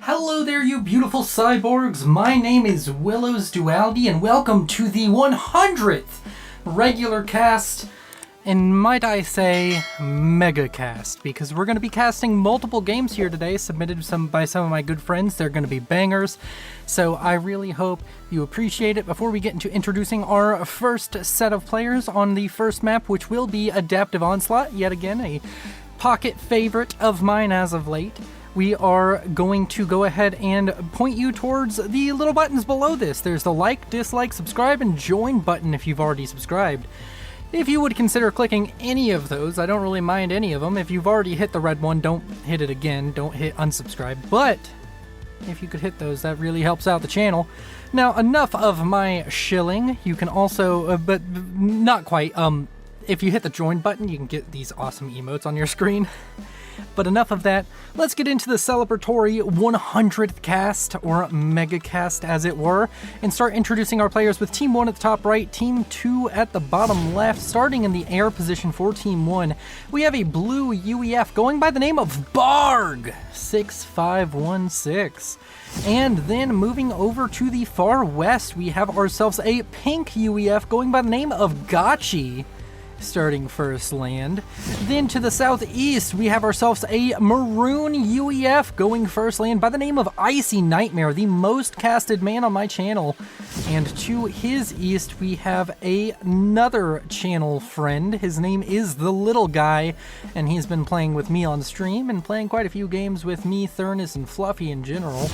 Hello there, you beautiful cyborgs. My name is Willow's Duality, and welcome to the 100th regular cast, and might I say, Megacast, because we're going to be casting multiple games here today, submitted by some of my good friends. They're going to be bangers, so I really hope you appreciate it. Before we get into introducing our first set of players on the first map, which will be Adaptive Onslaught, yet again a pocket favorite of mine as of late, we are going to go ahead and point you towards the little buttons below this. There's the like, dislike, subscribe, and join button if you've already subscribed. If you would consider clicking any of those, I don't really mind any of them. If you've already hit the red one, don't hit it again. Don't hit unsubscribe. But if you could hit those, that really helps out the channel. Now, enough of my shilling. You can also, but not quite. If you hit the join button, you can get these awesome emotes on your screen. But enough of that, let's get into the celebratory 100th cast, or mega cast as it were, and start introducing our players with Team 1 at the top right, Team 2 at the bottom left. Starting in the air position for Team 1, we have a blue UEF going by the name of Barg 6516. And then moving over to the far west, we have ourselves a pink UEF going by the name of Gotchi, starting first land. Then to the southeast, we have ourselves a maroon UEF going first land by the name of Icy Nightmare, the most casted man on my channel. And to his east, we have another channel friend. His name is The Little Guy, and he's been playing with me on stream and playing quite a few games with me, Thurnis, and Fluffy in general.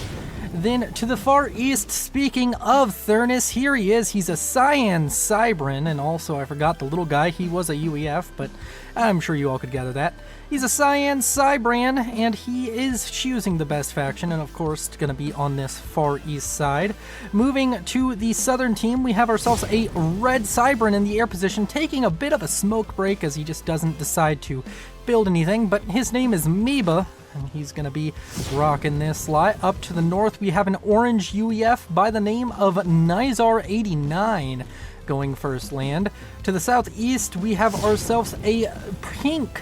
Then to the far east, speaking of Thurnis, here he is. He's a Cyan Cybran, and also I forgot the little guy. He was a UEF, but I'm sure you all could gather that. He's a Cyan Cybran, and he is choosing the best faction, and of course going to be on this far east side. Moving to the southern team, we have ourselves a red Cybran in the air position, taking a bit of a smoke break as he just doesn't decide to build anything, but his name is Meba, and he's going to be rocking this slot. Up to the north, we have an orange UEF by the name of Nizar89 going first land. To the southeast, we have ourselves a pink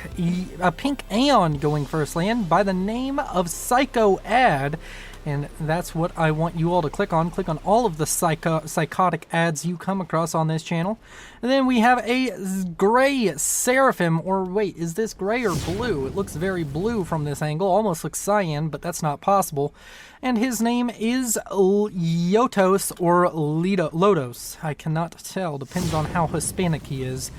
Aeon going first land by the name of Psycho Ad, and that's what I want you all to click on. Click on all of the psychotic ads you come across on this channel. And then we have a gray Seraphim, or wait, is this gray or blue? It looks very blue from this angle, almost looks cyan, but that's not possible. And his name is Yotos or Lodos. I cannot tell, depends on how Hispanic he is.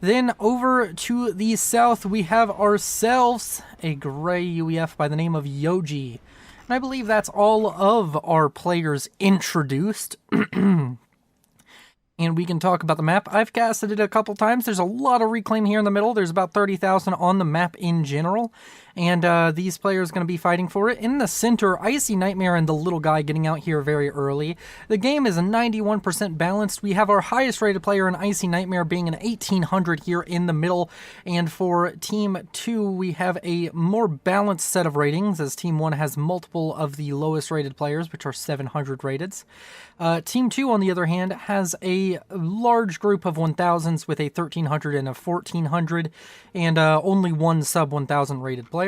Then over to the south, we have ourselves a gray UEF by the name of Yoji. And I believe that's all of our players introduced. And we can talk about the map. I've casted it a couple times. There's a lot of reclaim here in the middle. There's about 30,000 on the map in general. And these players are going to be fighting for it. In the center, Icy Nightmare and the little guy getting out here very early. The game is 91% balanced. We have our highest rated player in Icy Nightmare being an 1800 here in the middle. And for Team 2, we have a more balanced set of ratings, as Team 1 has multiple of the lowest rated players, which are 700 rateds. Team 2, on the other hand, has a large group of 1000s with a 1300 and a 1400, and only one sub 1000 rated player.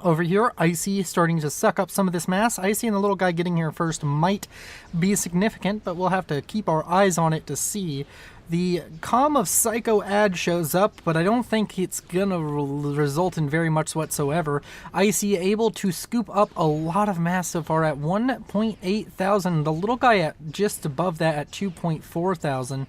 Over here, Icy starting to suck up some of this mass. Icy and the little guy getting here first might be significant, but we'll have to keep our eyes on it to see. The comm of Psycho Ad shows up, but I don't think it's gonna result in very much whatsoever. Icy able to scoop up a lot of mass so far at 1.8 thousand. The little guy at just above that at 2.4 thousand.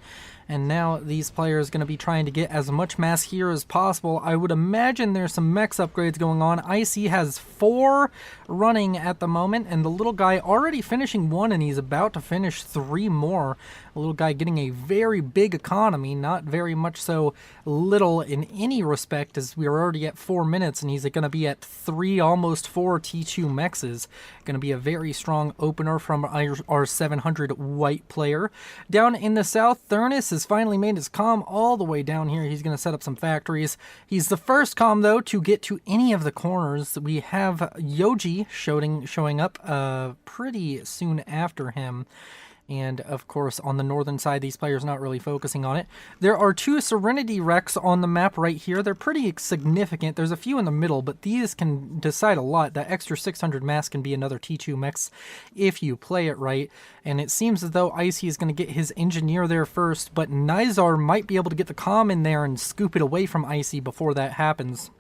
And now these players are going to be trying to get as much mass here as possible. I would imagine there's some mechs upgrades going on. Icy has 4 running at the moment, and the little guy already finishing 1, and he's about to finish 3 more. A little guy getting a very big economy, not very much so little in any respect, as we're already at 4 minutes, and he's going to be at 3, almost 4 T2 mexes. Going to be a very strong opener from our 700 white player. Down in the south, Thurnis has finally made his comm all the way down here. He's going to set up some factories. He's the first comm, though, to get to any of the corners. We have Yoji showing up pretty soon after him. And, of course, on the northern side, these players not really focusing on it. There are 2 Serenity wrecks on the map right here. They're pretty significant. There's a few in the middle, but these can decide a lot. That extra 600 mass can be another T2 mechs if you play it right. And it seems as though Icy is going to get his engineer there first, but Nizar might be able to get the comm in there and scoop it away from Icy before that happens.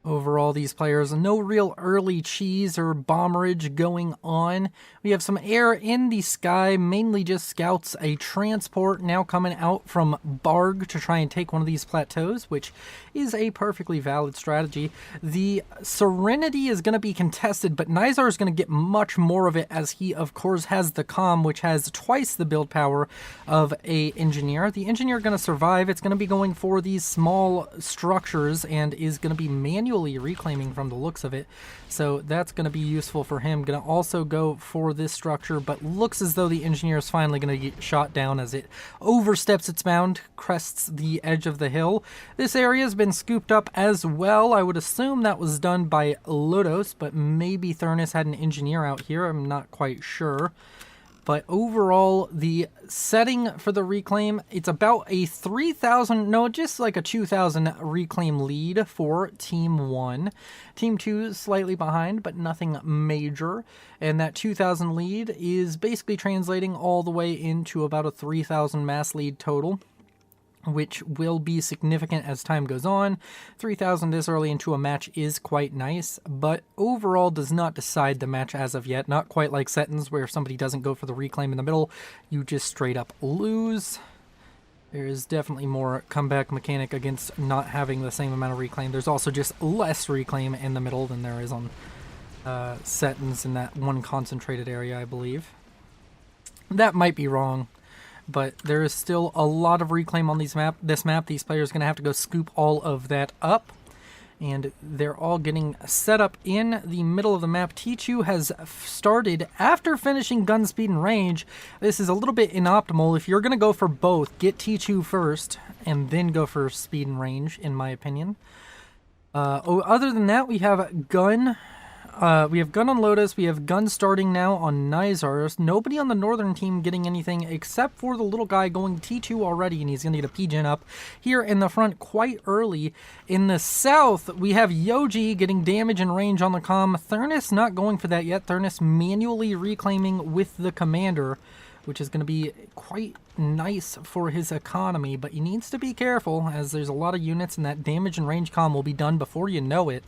Overall, these players, no real early cheese or bomberage going on. We have some air in the sky, mainly just scouts, a transport now coming out from Barg to try and take one of these plateaus, which is a perfectly valid strategy. The Serenity is going to be contested, but Nizar is going to get much more of it as he, of course, has the comm, which has twice the build power of a engineer. The engineer going to survive. It's going to be going for these small structures and is going to be manually reclaiming from the looks of it, so that's going to be useful for him. Going to also go for this structure, but looks as though the engineer is finally going to get shot down as it oversteps its bound, crests the edge of the hill. This area has been scooped up as well. I would assume that was done by Lodos, but maybe Thurnis had an engineer out here. I'm not quite sure. But overall, the setting for the reclaim, it's about a 3,000, no, just like a 2,000 reclaim lead for Team 1. Team 2 is slightly behind, but nothing major. And that 2,000 lead is basically translating all the way into about a 3,000 mass lead total, which will be significant as time goes on. 3,000 this early into a match is quite nice, but overall does not decide the match as of yet. Not quite like Settons, where if somebody doesn't go for the reclaim in the middle, you just straight up lose. There is definitely more comeback mechanic against not having the same amount of reclaim. There's also just less reclaim in the middle than there is on Settons in that one concentrated area, I believe. That might be wrong, but there is still a lot of reclaim on this map. These players are going to have to go scoop all of that up, and they're all getting set up in the middle of the map. T2 has started after finishing gun speed and range. This is a little bit inoptimal. If you're going to go for both, get T2 first and then go for speed and range, in my opinion. Other than that, we have gun. We have gun on Lotus, we have gun starting now on Nizar. Nobody on the northern team getting anything except for the little guy going T2 already, and he's going to get a P-gen up here in the front quite early. In the south, we have Yoji getting damage and range on the comm. Thurnis not going for that yet. Thurnis manually reclaiming with the commander, which is going to be quite nice for his economy, but he needs to be careful as there's a lot of units, and that damage and range comm will be done before you know it.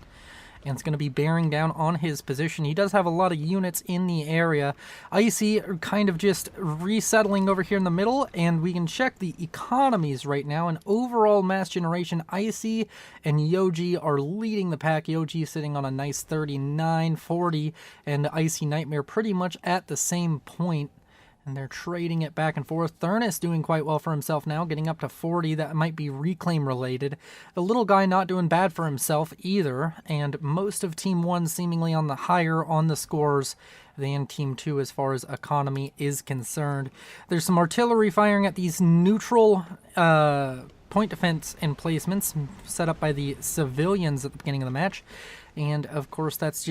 And it's going to be bearing down on his position. He does have a lot of units in the area. Icy are kind of just resettling over here in the middle, and we can check the economies right now. And overall mass generation, Icy and Yoji are leading the pack. Yoji sitting on a nice 39-40, and Icy Nightmare pretty much at the same point. And they're trading it back and forth. Thurnis doing quite well for himself now, getting up to 40. That might be reclaim related. The little guy not doing bad for himself either. And most of Team 1 seemingly on the higher on the scores than Team 2 as far as economy is concerned. There's some artillery firing at these neutral point defense emplacements set up by the civilians at the beginning of the match. And of course, that's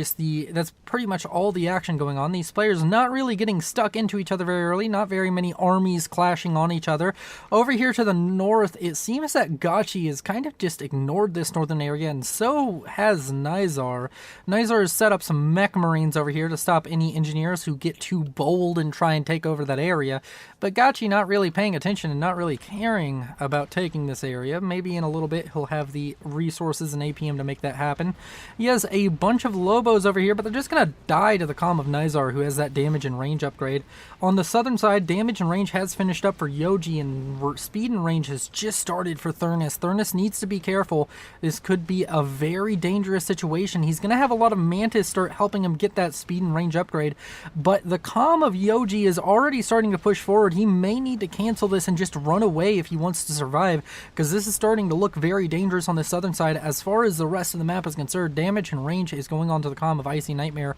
pretty much all the action going on. These players not really getting stuck into each other very early, not very many armies clashing on each other. Over here to the north, it seems that Gachi has kind of just ignored this northern area, and so has Nizar. Nizar has set up some mech marines over here to stop any engineers who get too bold and try and take over that area. But Gachi not really paying attention and not really caring about taking this area. Maybe in a little bit he'll have the resources and APM to make that happen. He has a bunch of Lobos over here, but they're just going to die to the comm of Nizar, who has that damage and range upgrade. On the southern side, damage and range has finished up for Yoji, and speed and range has just started for Thurnis. Thurnis needs to be careful. This could be a very dangerous situation. He's going to have a lot of Mantis start helping him get that speed and range upgrade, but the comm of Yoji is already starting to push forward. He may need to cancel this and just run away if he wants to survive, because this is starting to look very dangerous on the southern side. As far as the rest of the map is concerned, damage and range is going on to the comm of Icy Nightmare,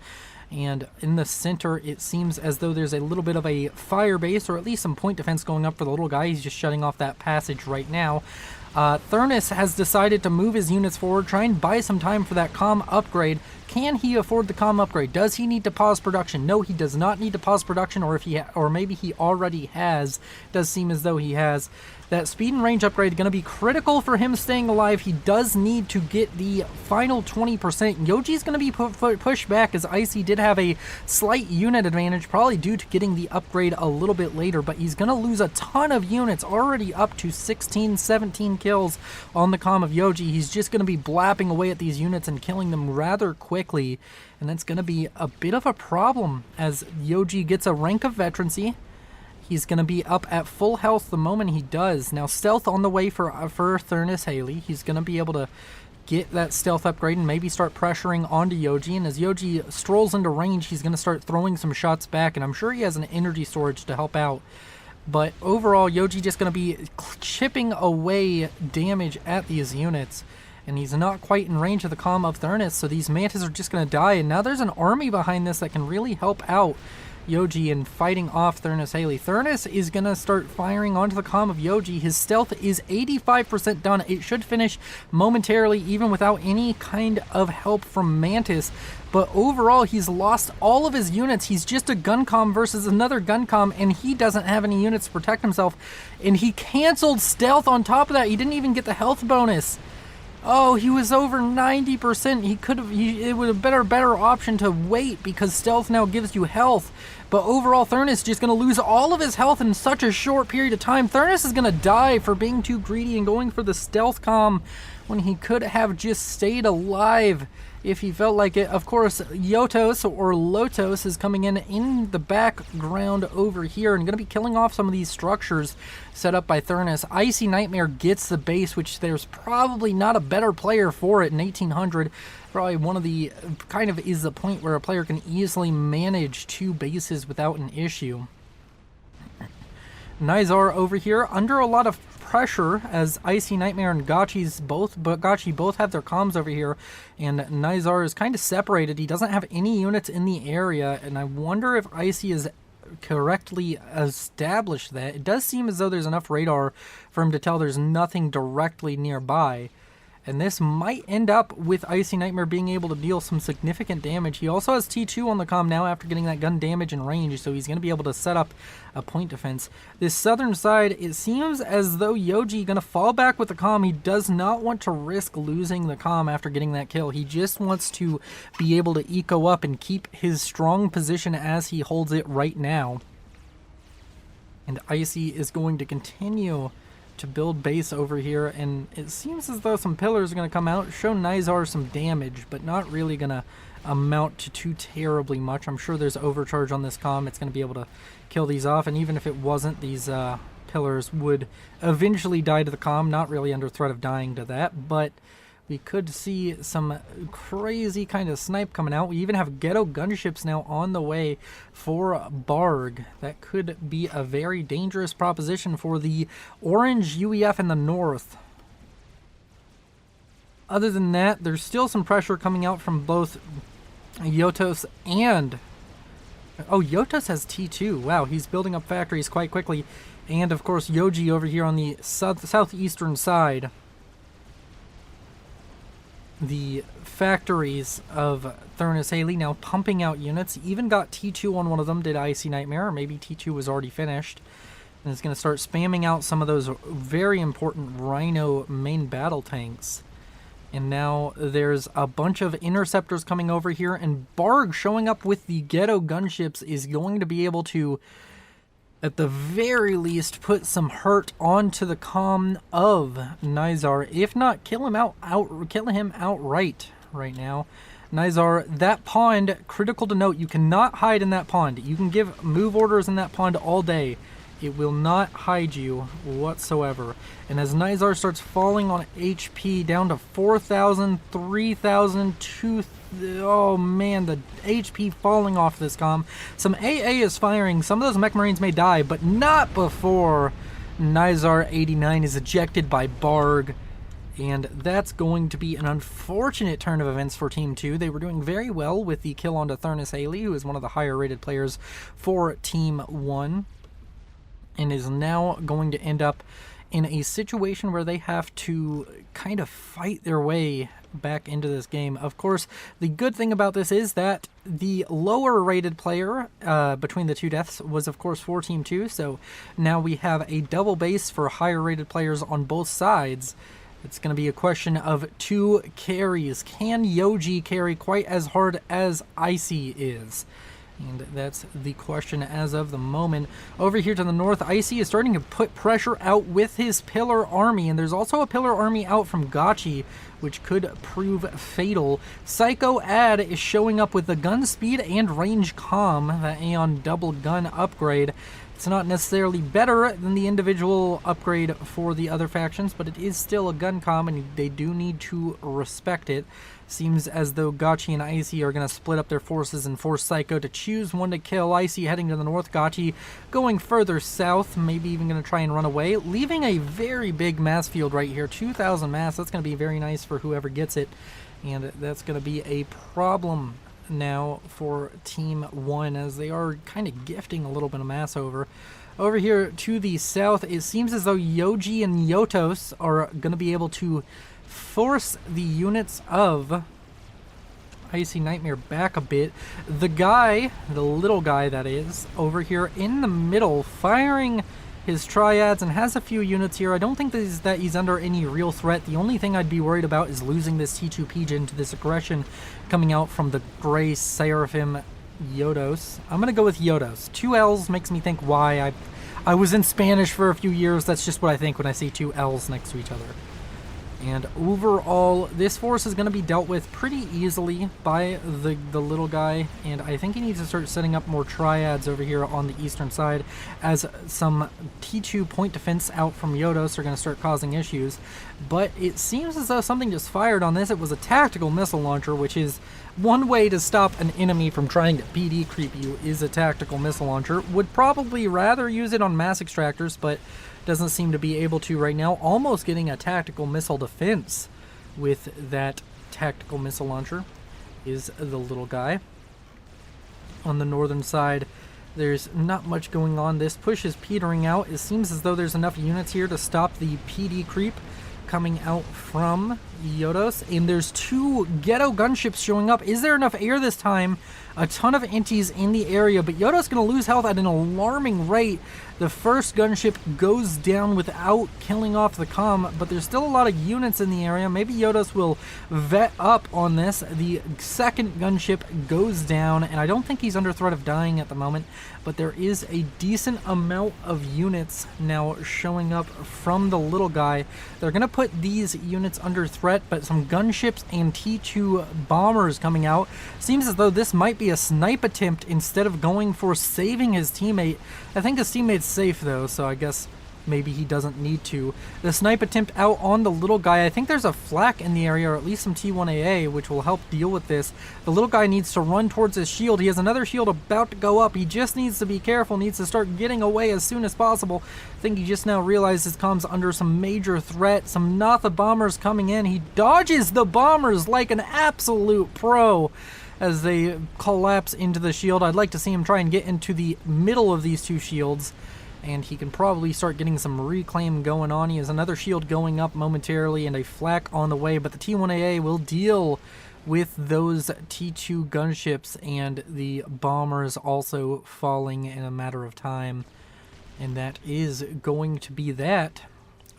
and in the center it seems as though there's a little bit of a fire base, or at least some point defense going up for the little guy. He's just shutting off that passage right now. Thurnis has decided to move his units forward, try and buy some time for that comm upgrade, can he afford the comm upgrade? Does he need to pause production? No, he does not need to pause production, or if he or maybe he already has. Does seem as though he has. That speed and range upgrade going to be critical for him staying alive. He does need to get the final 20%. Yoji's going to be pushed back, as Icy did have a slight unit advantage, probably due to getting the upgrade a little bit later, but he's going to lose a ton of units, already up to 16, 17 kills on the comm of Yoji. He's just going to be blapping away at these units and killing them rather quickly, and that's going to be a bit of a problem as Yoji gets a rank of veterancy. He's going to be up at full health the moment he does. Now, stealth on the way for Thurnis Haley. He's going to be able to get that stealth upgrade and maybe start pressuring onto Yoji. And as Yoji strolls into range, he's going to start throwing some shots back. And I'm sure he has an energy storage to help out. But overall, Yoji just going to be chipping away damage at these units. And he's not quite in range of the comm of Thurnis, so these Mantis are just going to die. And now there's an army behind this that can really help out Yoji in fighting off Thurnis Haley. Thurnis is going to start firing onto the comm of Yoji. His stealth is 85% done. It should finish momentarily, even without any kind of help from Mantis. But overall, he's lost all of his units. He's just a gun comm versus another gun comm, and he doesn't have any units to protect himself. And he canceled stealth on top of that. He didn't even get the health bonus. Oh, he was over 90%. He could have. It would have been a better option to wait, because stealth now gives you health. But overall, Thurnis is just going to lose all of his health in such a short period of time. Thurnis is going to die for being too greedy and going for the stealth comm when he could have just stayed alive if he felt like it. Of course, Yotos or Lotos is coming in the background over here and going to be killing off some of these structures set up by Thurnis. Icy Nightmare gets the base, which there's probably not a better player for it in 1800. Probably one of the kind of is the point where a player can easily manage two bases without an issue. Nizar over here under a lot of pressure as Icy Nightmare and Gotchi both have their comms over here, and Nizar is kind of separated. He doesn't have any units in the area, and I wonder if Icy is correctly established that. It does seem as though there's enough radar for him to tell there's nothing directly nearby. And this might end up with Icy Nightmare being able to deal some significant damage. He also has T2 on the comm now after getting that gun damage and range, so he's going to be able to set up a point defense. This southern side, it seems as though Yoji going to fall back with the comm. He does not want to risk losing the comm after getting that kill. He just wants to be able to eco up and keep his strong position as he holds it right now. And Icy is going to continue to build base over here, and it seems as though some pillars are going to come out, show Nizar some damage, but not really going to amount to too terribly much. I'm sure there's overcharge on this comm. It's going to be able to kill these off, and even if it wasn't, these pillars would eventually die to the comm. Not really under threat of dying to that, but we could see some crazy kind of snipe coming out. We even have ghetto gunships now on the way for Barg. That could be a very dangerous proposition for the orange UEF in the north. Other than that, there's still some pressure coming out from both Yotos and... Oh, Yotos has T2. Wow, he's building up factories quite quickly. And, of course, Yoji over here on the southeastern side. The factories of Thurnis Haley now pumping out units. Even got T2 on one of them, did Icy Nightmare, or maybe T2 was already finished. And it's going to start spamming out some of those very important Rhino main battle tanks. And now there's a bunch of interceptors coming over here, and Barg showing up with the ghetto gunships is going to be able to, at the very least, put some hurt onto the comm of Nizar, if not kill him outright right now. Nizar, that pond, critical to note, you cannot hide in that pond. You can give move orders in that pond all day. It will not hide you whatsoever. And as Nizar starts falling on HP down to 4,000, 3,000, 2,000, oh man, the HP falling off this comm. Some AA is firing. Some of those mech marines may die, but not before Nizar 89 is ejected by Barg. And that's going to be an unfortunate turn of events for Team 2. They were doing very well with the kill onto Thurnis Haley, who is one of the higher rated players for Team 1. And is now going to end up in a situation where they have to kind of fight their way back into this game. Of course, the good thing about this is that the lower rated player between the two deaths was of course for Team 2, so now we have a double base for higher rated players on both sides. It's going to be a question of 2 carries. Can Yoji carry quite as hard as Icy is? And that's the question as of the moment. Over here to the north, Icy is starting to put pressure out with his Pillar Army, and there's also a Pillar Army out from Gachi, which could prove fatal. Psycho Ad is showing up with the gun speed and range comm, the Aeon double gun upgrade. It's not necessarily better than the individual upgrade for the other factions, but it is still a gun comm, and they do need to respect it. Seems as though Gachi and Icy are going to split up their forces and force Psycho to choose one to kill. Icy heading to the north, Gachi going further south, maybe even going to try and run away, leaving a very big mass field right here, 2,000 mass. That's going to be very nice for whoever gets it, and that's going to be a problem now for Team 1, as they are kind of gifting a little bit of mass over. Over here to the south, it seems as though Yoji and Yotos are going to be able to force the units of Icy Nightmare back a bit. The guy, the little guy that is, over here in the middle, firing his triads and has a few units here. I don't think that he's under any real threat. The only thing I'd be worried about is losing this T2 Pigeon to this aggression coming out from the Gray Seraphim Yodos. I'm going to go with Yodos. 2 L's makes me think why. I was in Spanish for a few years. That's just what I think when I see 2 L's next to each other. And overall, this force is going to be dealt with pretty easily by the little guy, and I think he needs to start setting up more triads over here on the eastern side, as some T2 point defense out from Yodos are going to start causing issues. But it seems as though something just fired on this. It was a tactical missile launcher, which is one way to stop an enemy from trying to PD creep you, is a tactical missile launcher. Would probably rather use it on mass extractors, but doesn't seem to be able to right now. Almost getting a tactical missile defense with that tactical missile launcher is the little guy. On the northern side, there's not much going on. This push is petering out. It seems as though there's enough units here to stop the PD creep coming out from Yodos, and there's 2 ghetto gunships showing up. Is there enough air this time? A ton of inties in the area, but Yodos going to lose health at an alarming rate. The first gunship goes down without killing off the comm, but there's still a lot of units in the area. Maybe Yodos will vet up on this. The second gunship goes down, and I don't think he's under threat of dying at the moment, but there is a decent amount of units now showing up from the little guy. They're going to put these units under threat, but some gunships and T2 bombers coming out. Seems as though this might be a snipe attempt instead of going for saving his teammate. I think his teammate's safe though, so I guess maybe he doesn't need to. The snipe attempt out on the little guy. I think there's a flak in the area, or at least some T1AA, which will help deal with this. The little guy needs to run towards his shield. He has another shield about to go up. He just needs to be careful, needs to start getting away as soon as possible. I think he just now realized his comm's under some major threat. Some Natha bombers coming in. He dodges the bombers like an absolute pro as they collapse into the shield. I'd like to see him try and get into the middle of these 2 shields, and he can probably start getting some reclaim going on. He has another shield going up momentarily and a flak on the way, but the T1AA will deal with those T2 gunships and the bombers also falling in a matter of time. And that is going to be that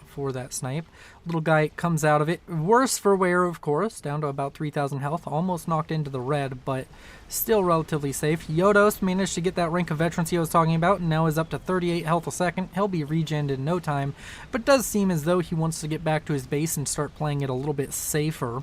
for that snipe. Little guy comes out of it. Worse for wear, of course, down to about 3,000 health. Almost knocked into the red, but still relatively safe. Yodos managed to get that rank of veterancy I was talking about, and now is up to 38 health a second. He'll be regened in no time, but does seem as though he wants to get back to his base and start playing it a little bit safer.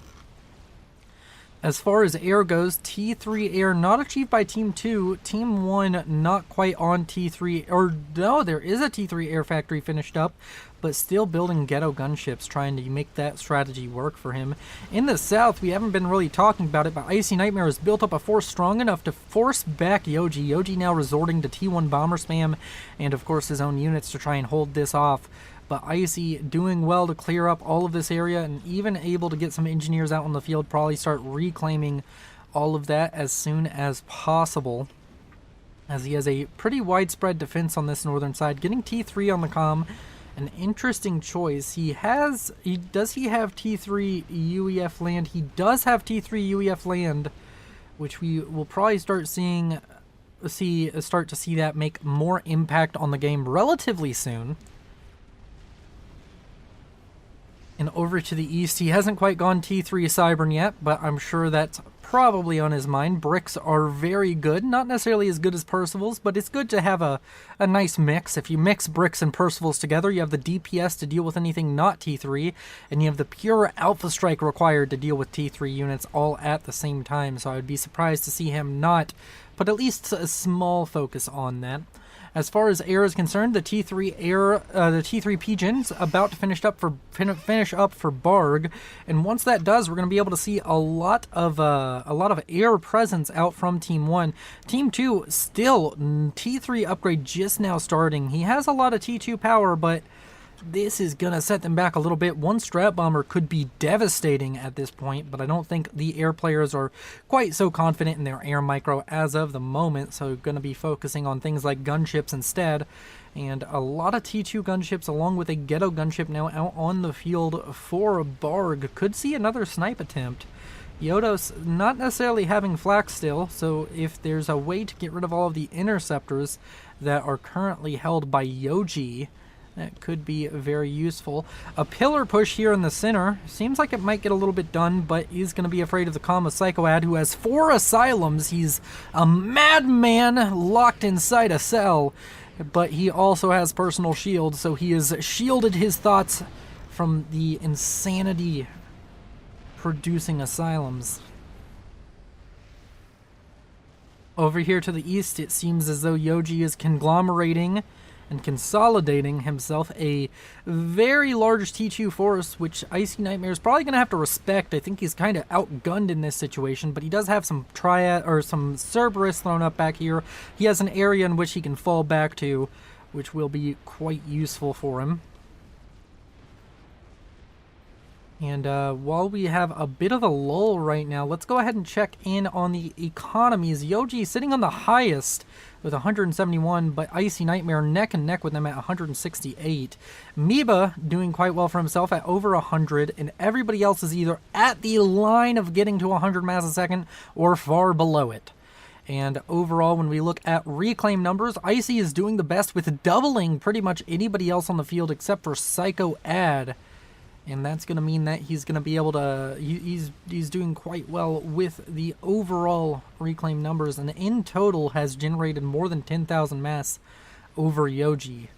As far as air goes, T3 air not achieved by Team 2. Team 1 not quite on T3, or no, there is a T3 air factory finished up, but still building ghetto gunships, trying to make that strategy work for him. In the south, we haven't been really talking about it, but Icy Nightmare has built up a force strong enough to force back Yoji. Yoji now resorting to T1 bomber spam, and of course his own units to try and hold this off. But Icy doing well to clear up all of this area, and even able to get some engineers out on the field, probably start reclaiming all of that as soon as possible, as he has a pretty widespread defense on this northern side. Getting T3 on the comm An interesting choice. Does he have T3 UEF land? He does have T3 UEF land, which we will probably start to see that make more impact on the game relatively soon. And over to the east, he hasn't quite gone T3 Cybern yet, but I'm sure that's probably on his mind. Bricks are very good, not necessarily as good as Percival's, but it's good to have a nice mix. If you mix bricks and Percival's together, you have the DPS to deal with anything not T3, and you have the pure Alpha Strike required to deal with T3 units all at the same time, so I would be surprised to see him not put at least a small focus on that. As far as air is concerned, the T3 Pigeon's about to finish up for Barg, and once that does, we're going to be able to see a lot of air presence out from Team 1. Team 2 still T3 upgrade just now starting. He has a lot of T2 power, but this is going to set them back a little bit. One Strat Bomber could be devastating at this point, but I don't think the air players are quite so confident in their air micro as of the moment, so going to be focusing on things like gunships instead. And a lot of T2 gunships along with a ghetto gunship now out on the field for Barg. Could see another snipe attempt. Yodos not necessarily having flak still, so if there's a way to get rid of all of the interceptors that are currently held by Yoji, that could be very useful. A pillar push here in the center. Seems like it might get a little bit done, but he's going to be afraid of the calm of Psychoad, who has 4 asylums. He's a madman locked inside a cell, but he also has personal shield, so he has shielded his thoughts from the insanity producing asylums. Over here to the east, it seems as though Yoji is conglomerating and consolidating himself a very large T2 force, which Icy Nightmare is probably going to have to respect. I think he's kind of outgunned in this situation, but he does have some some Cerberus thrown up back here. He has an area in which he can fall back to, which will be quite useful for him. And while we have a bit of a lull right now, let's go ahead and check in on the economies. Yoji sitting on the highest with 171, but Icy Nightmare neck and neck with them at 168. Meba doing quite well for himself at over 100, and everybody else is either at the line of getting to 100 mass a second or far below it. And overall, when we look at reclaim numbers, Icy is doing the best with doubling pretty much anybody else on the field except for Psycho Ad. And that's going to mean that he's going to be able to, he's doing quite well with the overall reclaim numbers, and in total has generated more than 10,000 mass over Yoji.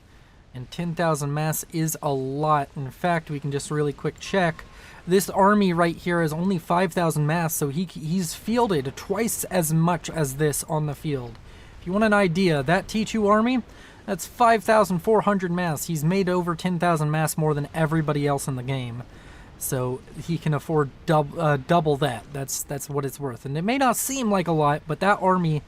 And 10,000 mass is a lot. In fact, we can just really quick check. This army right here is only 5,000 mass, so he's fielded twice as much as this on the field. If you want an idea, that T2 army, that's 5,400 mass. He's made over 10,000 mass more than everybody else in the game. So he can afford double that. That's what it's worth. And it may not seem like a lot, but that army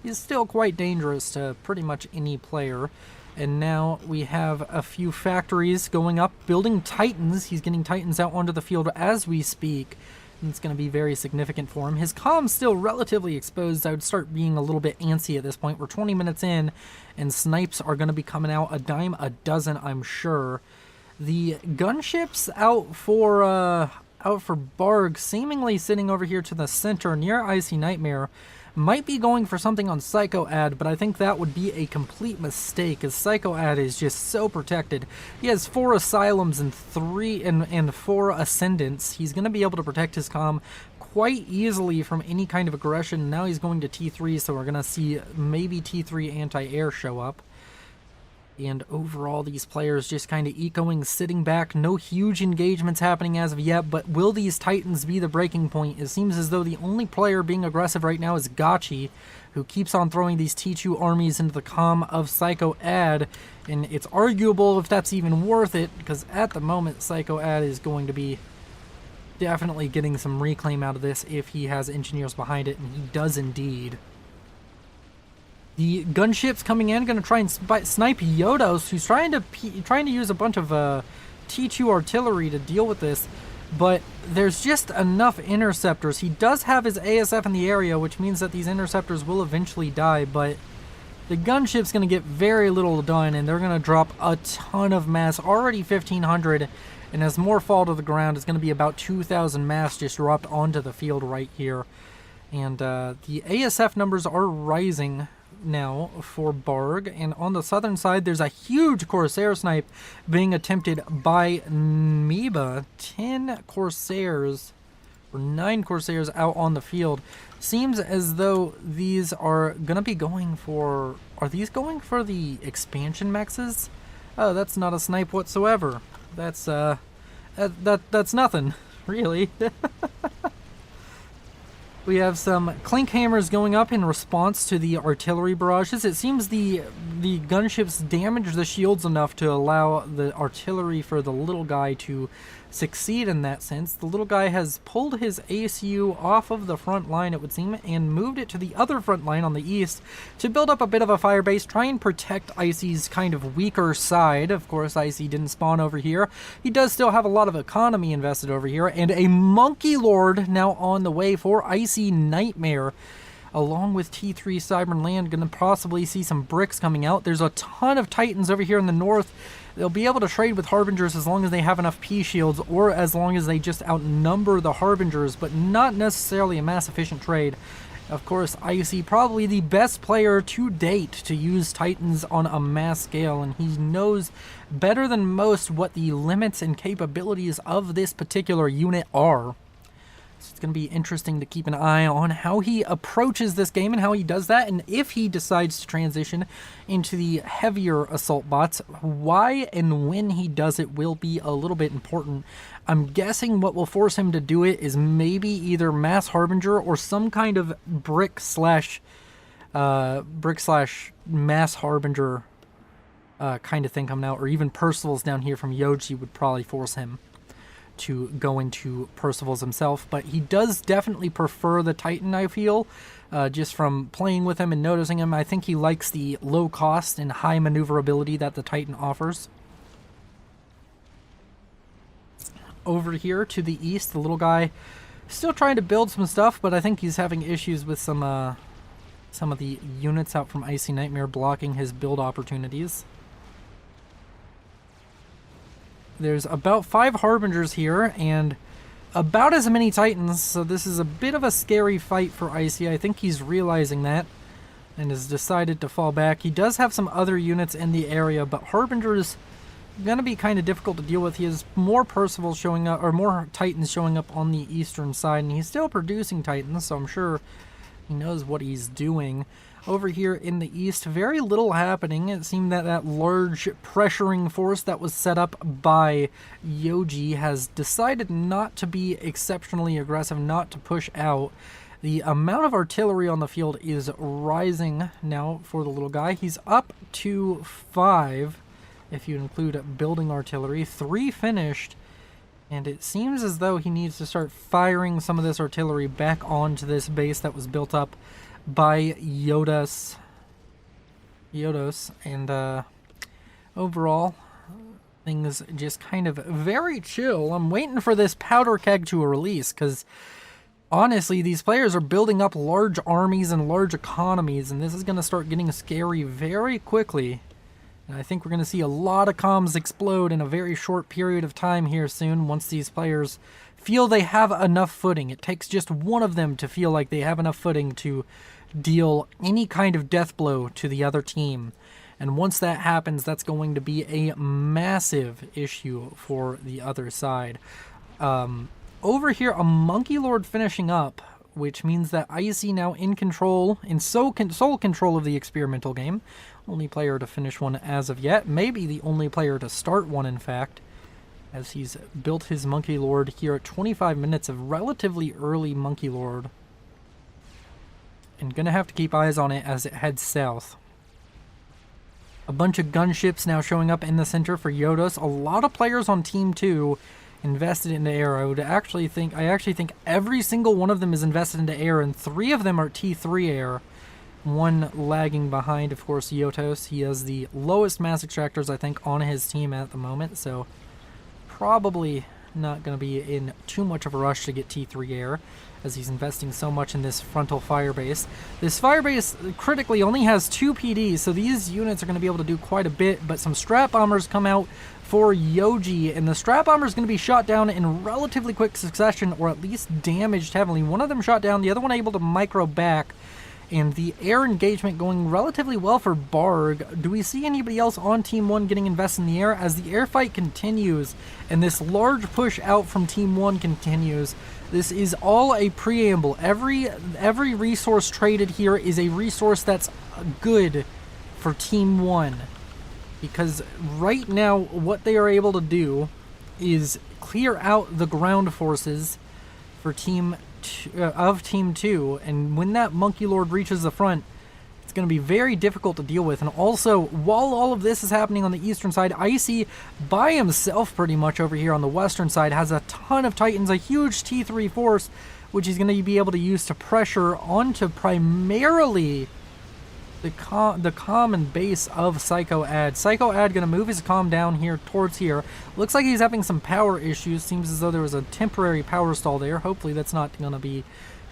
is still quite dangerous to pretty much any player. And now we have a few factories going up, building Titans. He's getting Titans out onto the field as we speak. It's going to be very significant for him. His comm's still relatively exposed. I would start being a little bit antsy at this point. We're 20 minutes in, and snipes are going to be coming out a dime a dozen, I'm sure. The gunships out for Barg, seemingly sitting over here to the center near Icy Nightmare, might be going for something on Psycho Ad, but I think that would be a complete mistake, as Psycho Ad is just so protected. He has 4 asylums and 4 ascendants. He's going to be able to protect his comm quite easily from any kind of aggression. Now he's going to T3, so we're going to see maybe T3 anti-air show up. And overall, these players just kind of ecoing, sitting back. No huge engagements happening as of yet, but will these Titans be the breaking point? It seems as though the only player being aggressive right now is Gachi, who keeps on throwing these T2 armies into the comm of Psycho Ad, and it's arguable if that's even worth it, because at the moment, Psycho Ad is going to be definitely getting some reclaim out of this if he has engineers behind it, and he does indeed. The gunships coming in, going to try and snipe Yodos, who's trying to use a bunch of T2 artillery to deal with this, but there's just enough interceptors. He does have his ASF in the area, which means that these interceptors will eventually die, but the gunship's going to get very little done, and they're going to drop a ton of mass. Already 1,500, and as more fall to the ground, it's going to be about 2,000 mass just dropped onto the field right here. And the ASF numbers are rising now for Barg, and on the southern side there's a huge Corsair snipe being attempted by Meba. 10 Corsairs, or 9 Corsairs out on the field. Seems as though these are gonna be going for, are these going for the expansion mexes? Oh, that's not a snipe whatsoever. That's that's nothing really. We have some clink hammers going up in response to the artillery barrages. It seems the gunships damage the shields enough to allow the artillery for the little guy to succeed in that sense. The little guy has pulled his ACU off of the front line, it would seem, and moved it to the other front line on the east to build up a bit of a fire base, try and protect Icy's kind of weaker side. Of course, Icy didn't spawn over here. He does still have a lot of economy invested over here, and a Monkey Lord now on the way for Icy Nightmare. Along with T3 Cybern Land, gonna possibly see some bricks coming out. There's a ton of Titans over here in the north. They'll be able to trade with Harbingers as long as they have enough P shields, or as long as they just outnumber the Harbingers, but not necessarily a mass efficient trade. Of course, Icy, probably the best player to date to use Titans on a mass scale, and he knows better than most what the limits and capabilities of this particular unit are. So it's going to be interesting to keep an eye on how he approaches this game and how he does that, and if he decides to transition into the heavier assault bots, why and when he does it will be a little bit important. I'm guessing what will force him to do it is maybe either Mass Harbinger or some kind of brick slash Mass Harbinger kind of thing coming out, or even Percival's down here from Yoji would probably force him to go into Percival's himself, but he does definitely prefer the Titan, I feel, just from playing with him and noticing him. I think he likes the low cost and high maneuverability that the Titan offers. Over here to the east, the little guy still trying to build some stuff, but I think he's having issues with some of the units out from Icy Nightmare blocking his build opportunities. There's about 5 Harbingers here and about as many Titans, so this is a bit of a scary fight for Icy. I think he's realizing that and has decided to fall back. He does have some other units in the area, but Harbinger's gonna be kind of difficult to deal with. He has more Percivals showing up, or more Titans showing up on the eastern side, and he's still producing Titans, so I'm sure he knows what he's doing. Over here in the east, very little happening. It seemed that that large pressuring force that was set up by Yoji has decided not to be exceptionally aggressive, not to push out. The amount of artillery on the field is rising now for the little guy. He's up to 5, if you include building artillery. 3 finished, and it seems as though he needs to start firing some of this artillery back onto this base that was built up by Yodos, and overall things just kind of very chill. I'm waiting for this powder keg to release, because honestly these players are building up large armies and large economies, and this is going to start getting scary very quickly. And I think we're going to see a lot of comms explode in a very short period of time here soon once these players feel they have enough footing. It takes just one of them to feel like they have enough footing to deal any kind of death blow to the other team. And once that happens, that's going to be a massive issue for the other side. Over here, a Monkey Lord finishing up, which means that Icy now in control, in sole control of the experimental game. Only player to finish one as of yet. Maybe the only player to start one, in fact, as he's built his Monkey Lord here at 25 minutes of relatively early Monkey Lord. And gonna have to keep eyes on it as it heads south. A bunch of gunships now showing up in the center for Yodos. A lot of players on Team 2 invested into air. I actually think every single one of them is invested into air, and 3 of them are T3 air. 1 lagging behind, of course, Yotos. He has the lowest mass extractors, I think, on his team at the moment, so probably not going to be in too much of a rush to get T3 air. as he's investing so much in this frontal fire base. This fire base critically only has 2 PDs, so these units are going to be able to do quite a bit, but some strat bombers come out for Yoji, and the strat bomber is going to be shot down in relatively quick succession, or at least damaged heavily. One of them shot down, the other one able to micro back. And the air engagement going relatively well for Barg. Do we see anybody else on Team 1 getting invested in the air? As the air fight continues and this large push out from Team 1 continues, this is all a preamble. Every resource traded here is a resource that's good for Team 1. Because right now what they are able to do is clear out the ground forces for Team 2, and when that Monkey Lord reaches the front, it's going to be very difficult to deal with. And also, while all of this is happening on the eastern side, Icy by himself pretty much over here on the western side has a ton of Titans, a huge T3 force, which he's going to be able to use to pressure onto primarily the common base of Psycho Ad. Psycho Ad going to move his comm down here towards here. Looks like he's having some power issues. Seems as though there was a temporary power stall there. Hopefully that's not going to be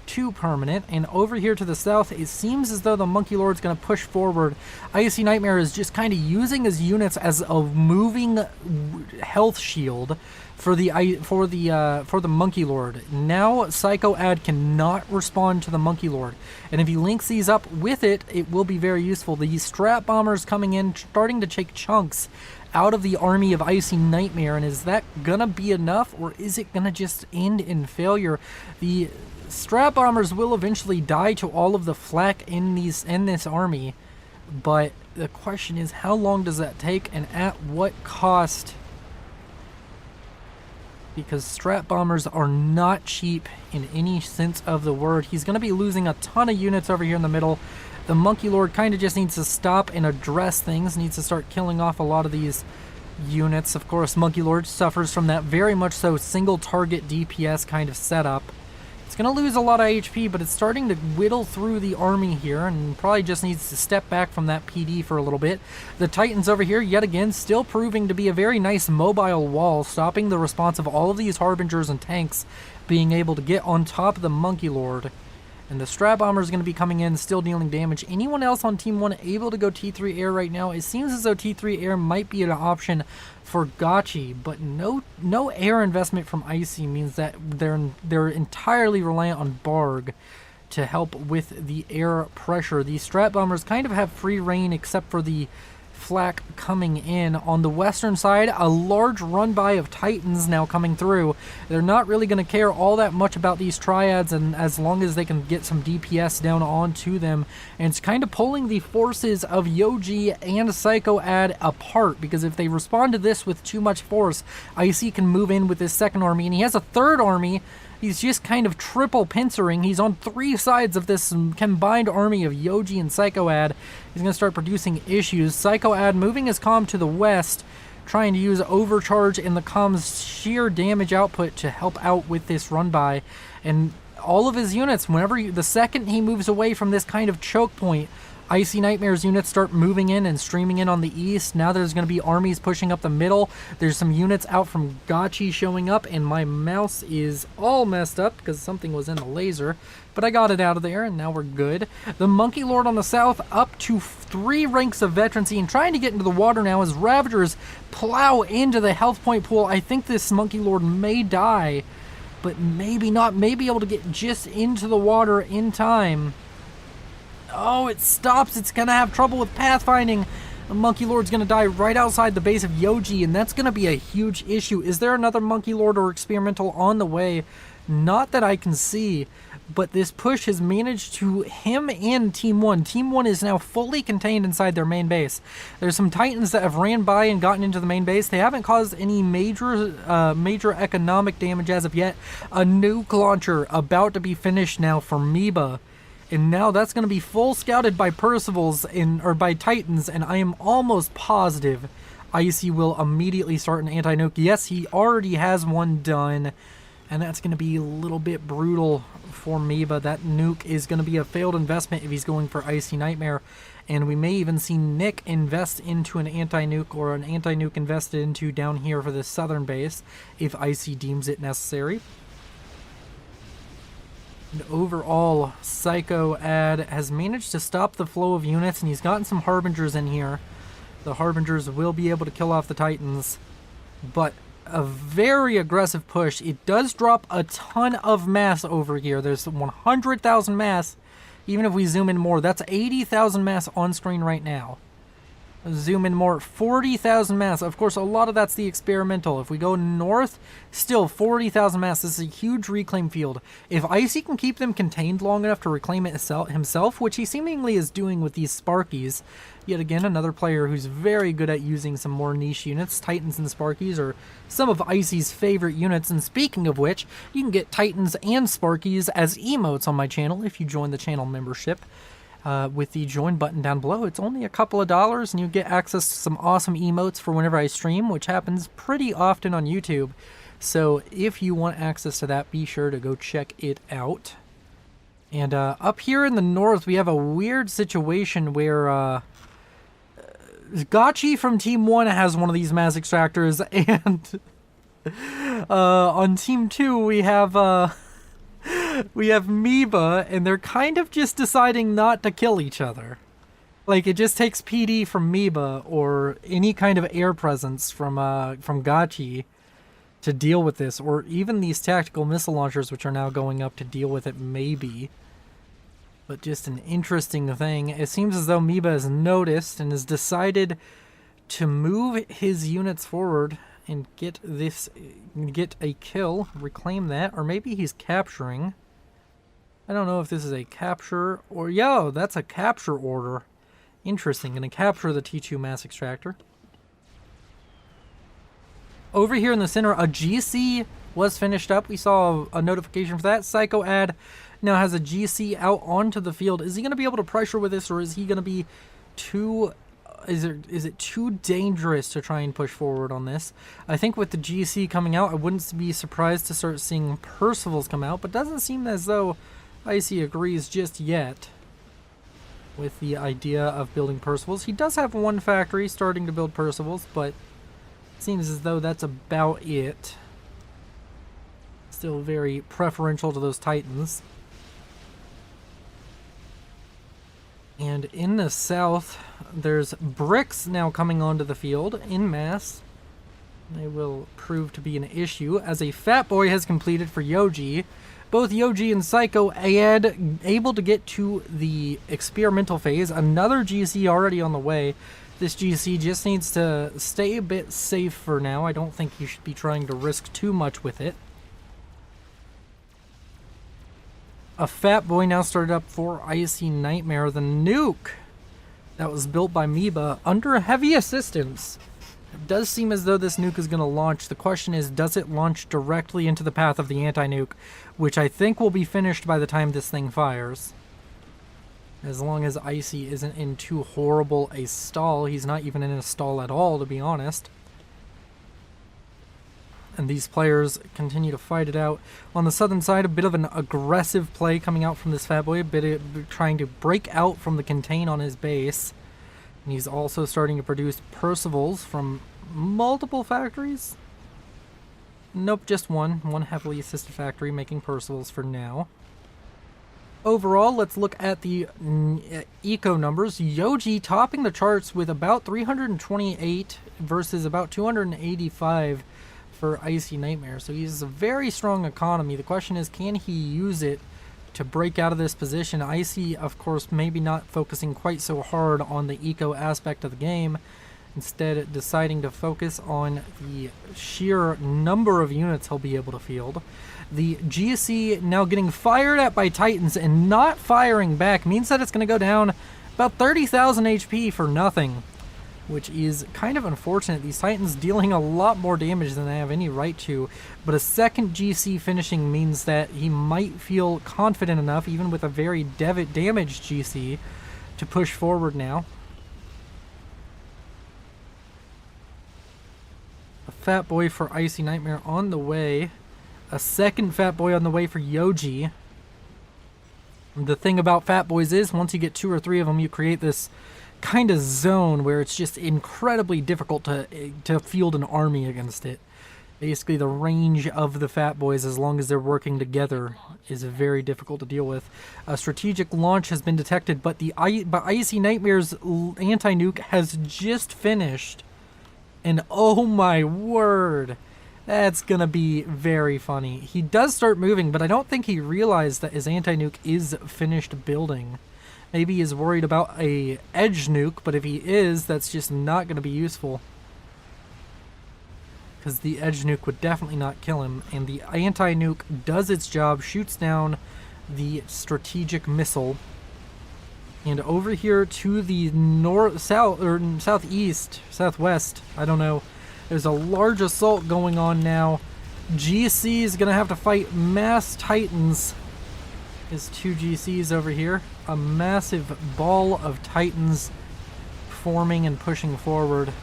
too permanent. And over here to the south, it seems as though the Monkey Lord's going to push forward. Icy Nightmare is just kind of using his units as a moving health shield for the Monkey Lord. Now Psycho Ad cannot respond to the Monkey Lord, and if he links these up with it, it will be very useful. The strat bombers coming in, starting to take chunks out of the army of Icy Nightmare, and is that gonna be enough, or is it gonna just end in failure? The strat bombers will eventually die to all of the flak in this army, but the question is, how long does that take, and at what cost? Because strat bombers are not cheap in any sense of the word. He's going to be losing a ton of units over here in the middle. The Monkey Lord kind of just needs to stop and address things, needs to start killing off a lot of these units. Of course, Monkey Lord suffers from that very much so single target DPS kind of setup. It's going to lose a lot of HP, but it's starting to whittle through the army here, and probably just needs to step back from that PD for a little bit. The Titans over here, yet again, still proving to be a very nice mobile wall, stopping the response of all of these Harbingers and tanks being able to get on top of the Monkey Lord. And the Strat Bomber is going to be coming in, still dealing damage. Anyone else on Team 1 able to go T3 Air right now? It seems as though T3 Air might be an option for Gotchi, but no air investment from Icy means that they're entirely reliant on Barg to help with the air pressure. The Strat Bombers kind of have free reign except for the flak coming in. On the western side, a large run-by of Titans now coming through. They're not really going to care all that much about these triads, and as long as they can get some DPS down onto them. And it's kind of pulling the forces of Yoji and Psycho Ad apart, because if they respond to this with too much force, Icy can move in with his second army, and he has a third army. He's just kind of triple pincering. He's on 3 sides of this combined army of Yoji and Psycho Ad. He's going to start producing issues. Psycho Ad moving his comm to the west, trying to use overcharge and the comm's sheer damage output to help out with this run-by. And all of his units, the second he moves away from this kind of choke point, Icy Nightmare's units start moving in and streaming in on the east. Now there's going to be armies pushing up the middle. There's some units out from Gotchi showing up, and my mouse is all messed up because something was in the laser. But I got it out of there, and now we're good. The Monkey Lord on the south up to 3 ranks of veterancy and trying to get into the water now as Ravagers plow into the health point pool. I think this Monkey Lord may die, but maybe not. May be able to get just into the water in time. Oh, it stops. It's going to have trouble with pathfinding. The Monkey Lord's going to die right outside the base of Yoji, and that's going to be a huge issue. Is there another Monkey Lord or experimental on the way? Not that I can see, but this push has managed to hem in Team 1. Team 1 is now fully contained inside their main base. There's some Titans that have ran by and gotten into the main base. They haven't caused any major economic damage as of yet. A nuke launcher about to be finished now for Meba. And now that's going to be full scouted by Percivals or by Titans, and I am almost positive Icy will immediately start an anti-nuke. Yes, he already has one done, and that's going to be a little bit brutal for Meba. That nuke is going to be a failed investment if he's going for Icy Nightmare, and we may even see Nick invest into an anti-nuke, or an anti-nuke invested into down here for the southern base if Icy deems it necessary. And overall, Psycho Ad has managed to stop the flow of units, and he's gotten some Harbingers in here. The Harbingers will be able to kill off the Titans, but a very aggressive push. It does drop a ton of mass over here. There's 100,000 mass. Even if we zoom in more, that's 80,000 mass on screen right now. Zoom in more, 40,000 mass. Of course, a lot of that's the experimental. If we go north, still 40,000 mass. This is a huge reclaim field. If Icy can keep them contained long enough to reclaim it himself, which he seemingly is doing with these Sparkies, yet again, another player who's very good at using some more niche units. Titans and Sparkies are some of Icy's favorite units, and speaking of which, you can get Titans and Sparkies as emotes on my channel if you join the channel membership. With the join button down below. It's only a couple of dollars and you get access to some awesome emotes for whenever I stream, which happens pretty often on YouTube. So if you want access to that, be sure to go check it out. And up here in the north, we have a weird situation where Gotchi from Team 1 has one of these mass extractors, and on Team 2 we have Meba, and they're kind of just deciding not to kill each other. Like, it just takes PD from Meba or any kind of air presence from Gotchi to deal with this, or even these tactical missile launchers, which are now going up to deal with it, maybe. But just an interesting thing. It seems as though Meba has noticed and has decided to move his units forward and get a kill, reclaim that, or maybe he's capturing. I don't know if this is a capture or... Yo, that's a capture order. Interesting. Gonna capture the T2 mass extractor. Over here in the center, a GC was finished up. We saw a notification for that. Psycho Ad now has a GC out onto the field. Is he going to be able to pressure with this, or is he going to be too... Is it too dangerous to try and push forward on this? I think with the GC coming out, I wouldn't be surprised to start seeing Percivals come out, but doesn't seem as though Icy agrees just yet with the idea of building Percivals. He does have one factory starting to build Percivals, but it seems as though that's about it. Still very preferential to those Titans. And in the south, there's bricks now coming onto the field in mass. They will prove to be an issue, as a Fat Boy has completed for Yoji. Both Yoji and Psycho Ad able to get to the experimental phase. Another GC already on the way. This GC just needs to stay a bit safe for now. I don't think you should be trying to risk too much with it. A Fat Boy now started up for Icy Nightmare, the nuke that was built by Meba under heavy assistance. It does seem as though this nuke is going to launch. The question is, does it launch directly into the path of the anti-nuke, which I think will be finished by the time this thing fires. As long as Icy isn't in too horrible a stall. He's not even in a stall at all, to be honest. And these players continue to fight it out. On the southern side, a bit of an aggressive play coming out from this Fat Boy, a bit of trying to break out from the contain on his base. And he's also starting to produce Percivals from multiple factories. Nope, just one. One heavily assisted factory making Percivals for now. Overall, let's look at the eco numbers. Yoji topping the charts with about 328 versus about 285 for Icy Nightmare. So he's a very strong economy. The question is, can he use it to break out of this position? Icy, of course, maybe not focusing quite so hard on the eco aspect of the game, instead deciding to focus on the sheer number of units he'll be able to field. The GC now getting fired at by Titans and not firing back means that it's going to go down about 30,000 HP for nothing, which is kind of unfortunate. These Titans dealing a lot more damage than they have any right to, but a second GC finishing means that he might feel confident enough, even with a very damaged GC, to push forward now. A Fat Boy for Icy Nightmare on the way. A second Fat Boy on the way for Yoji. The thing about Fat Boys is, once you get 2 or 3 of them, you create this kind of zone where it's just incredibly difficult to field an army against it. Basically, the range of the Fat Boys, as long as they're working together, is very difficult to deal with. A strategic launch has been detected, but but Icy Nightmare's anti-nuke has just finished. And oh my word, that's gonna be very funny. He does start moving, but I don't think he realized that his anti-nuke is finished building. Maybe he's worried about a edge nuke, but if he is, that's just not gonna be useful. Because the edge nuke would definitely not kill him, and the anti-nuke does its job, shoots down the strategic missile. And over here to the southwest, I don't know, there's a large assault going on now. GC is gonna have to fight mass titans. There's 2 GCs over here. A massive ball of titans forming and pushing forward.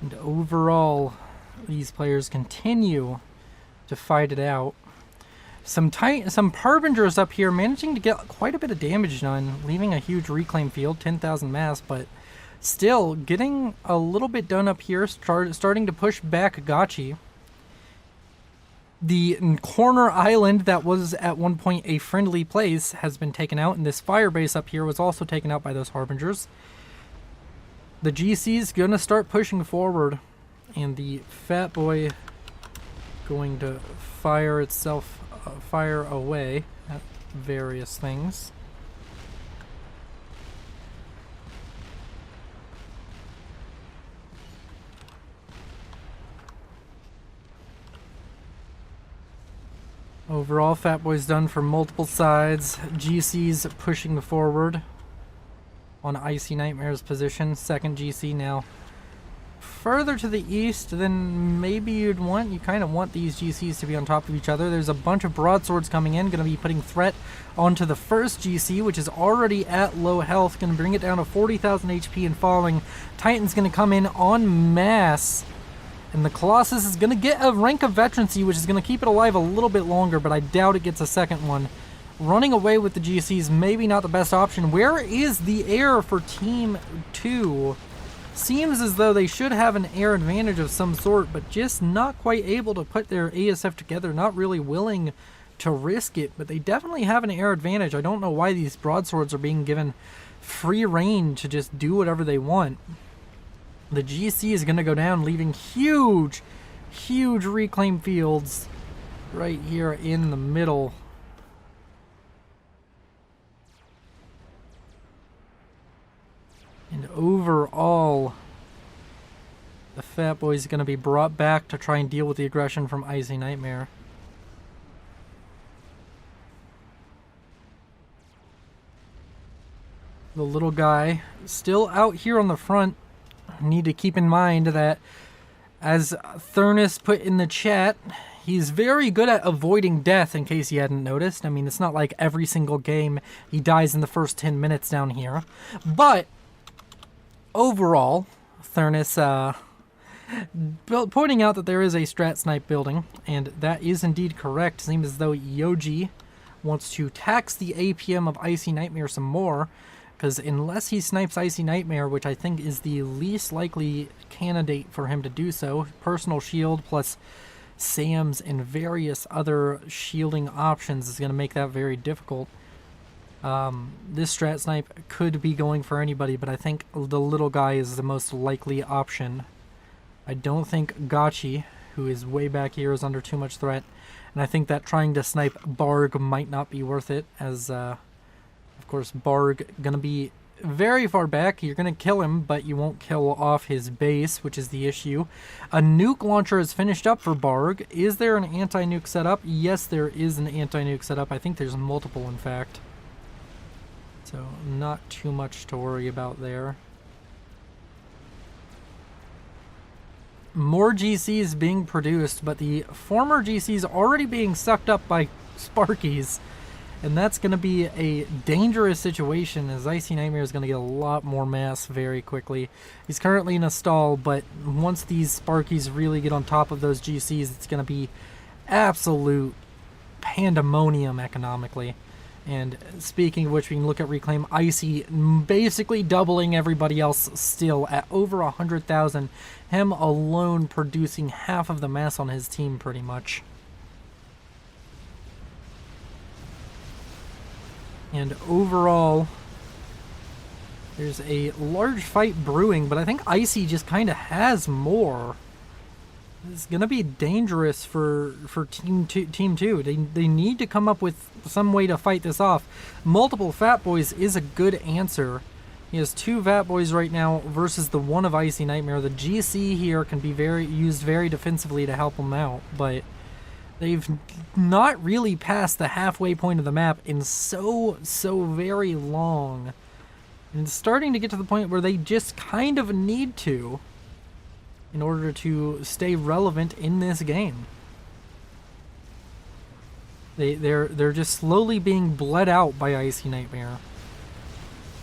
And overall, these players continue to fight it out. Some Harbingers up here managing to get quite a bit of damage done, leaving a huge reclaim field, 10,000 mass, but still getting a little bit done up here, starting to push back Gotchi. The corner island that was at one point a friendly place has been taken out, and this fire base up here was also taken out by those Harbingers. The GC's gonna start pushing forward, and the Fat Boy going to fire away at various things. Overall, Fat Boy's done for multiple sides. GC's pushing forward on Icy Nightmare's position. Second GC now further to the east than maybe you'd want. You kind of want these GCs to be on top of each other. There's a bunch of broadswords coming in, going to be putting threat onto the first GC, which is already at low health, going to bring it down to 40,000 HP and falling. Titan's going to come in en masse, and the Colossus is going to get a rank of veterancy, which is going to keep it alive a little bit longer, but I doubt it gets a second one. Running away with the GCs, maybe not the best option. Where is the air for Team 2? Seems as though they should have an air advantage of some sort, but just not quite able to put their ASF together, not really willing to risk it, but they definitely have an air advantage. I don't know why these broadswords are being given free reign to just do whatever they want. The GC is going to go down, leaving huge reclaim fields right here in the middle. And overall, the Fat Boy is going to be brought back to try and deal with the aggression from Icy Nightmare. The little guy still out here on the front. Need to keep in mind that, as Thurnis put in the chat, he's very good at avoiding death, in case you hadn't noticed. I mean, it's not like every single game he dies in the first 10 minutes down here. But overall, Thurnis pointing out that there is a strat snipe building, and that is indeed correct. Seems as though Yoji wants to tax the APM of Icy Nightmare some more, because unless he snipes Icy Nightmare, which I think is the least likely candidate for him to do so, personal shield plus SAMs and various other shielding options is going to make that very difficult. This strat snipe could be going for anybody, but I think the little guy is the most likely option. I don't think Gotchi, who is way back here, is under too much threat, and I think that trying to snipe Barg might not be worth it, as of course Barg gonna be very far back. You're gonna kill him, but you won't kill off his base, which is the issue. A nuke launcher is finished up for Barg. Is there an anti-nuke setup? Yes, there is an anti-nuke setup. I think there's multiple, in fact. So not too much to worry about there. More GCs being produced, but the former GCs already being sucked up by Sparkies. And that's going to be a dangerous situation, as Icy Nightmare is going to get a lot more mass very quickly. He's currently in a stall, but once these Sparkies really get on top of those GCs, it's going to be absolute pandemonium economically. And speaking of which, we can look at Reclaim. Icy basically doubling everybody else still at over 100,000. Him alone producing half of the mass on his team pretty much. And overall, there's a large fight brewing, but I think Icy just kind of has more. It's going to be dangerous for Team 2. They need to come up with some way to fight this off. Multiple Fat Boys is a good answer. He has 2 Fat Boys right now versus the 1 of Icy Nightmare. The GC here can be used very defensively to help him out, but they've not really passed the halfway point of the map in so very long. And it's starting to get to the point where they just kind of need to in order to stay relevant in this game. They're just slowly being bled out by Icy Nightmare.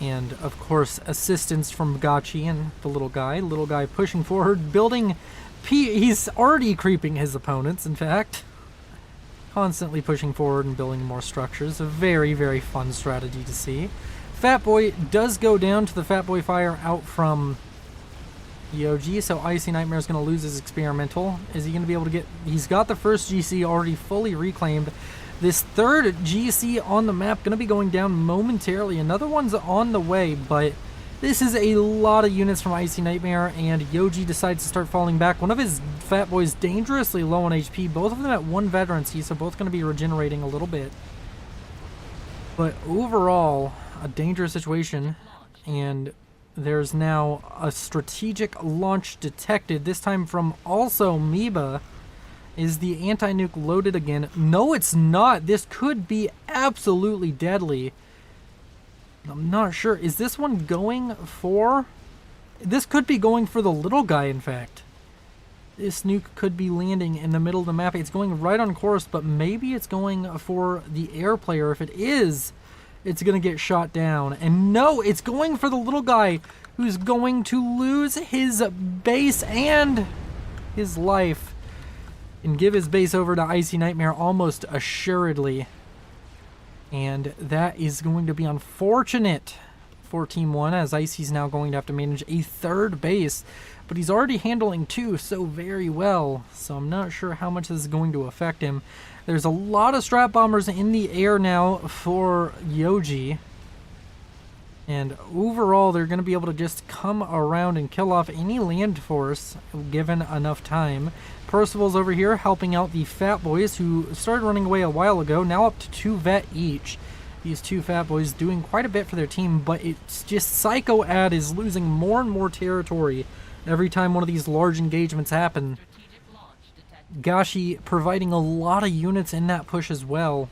And of course, assistance from Gachi and the little guy pushing forward, building he's already creeping his opponents, in fact. Constantly pushing forward and building more structures. A very, very fun strategy to see. Fat Boy does go down to the Fat Boy fire out from Yoji, so Icy Nightmare is going to lose his experimental. Is he going to be able to get... He's got the first GC already fully reclaimed. This third GC on the map going to be going down momentarily. Another one's on the way, but this is a lot of units from Icy Nightmare, and Yoji decides to start falling back. One of his Fat Boys dangerously low on HP, both of them at 1 veterancy, so both going to be regenerating a little bit. But overall, a dangerous situation, and there's now a strategic launch detected, this time from also Meba. Is the anti-nuke loaded again? No, it's not. This could be absolutely deadly. I'm not sure. Is this one going for... This could be going for the little guy, in fact. This nuke could be landing in the middle of the map. It's going right on course, but maybe it's going for the air player. If it is, it's going to get shot down. And no, it's going for the little guy, who's going to lose his base and his life and give his base over to Icy Nightmare almost assuredly. And that is going to be unfortunate for Team 1, as Icy's now going to have to manage a 3rd base, but he's already handling 2 so very well, so I'm not sure how much this is going to affect him. There's a lot of strap bombers in the air now for Yoji, and overall they're going to be able to just come around and kill off any land force given enough time. Percival's over here helping out the Fat Boys, who started running away a while ago, now up to 2 vet each. These 2 Fat Boys doing quite a bit for their team, but it's just Psycho Ad is losing more and more territory every time one of these large engagements happen. Gashi providing a lot of units in that push as well.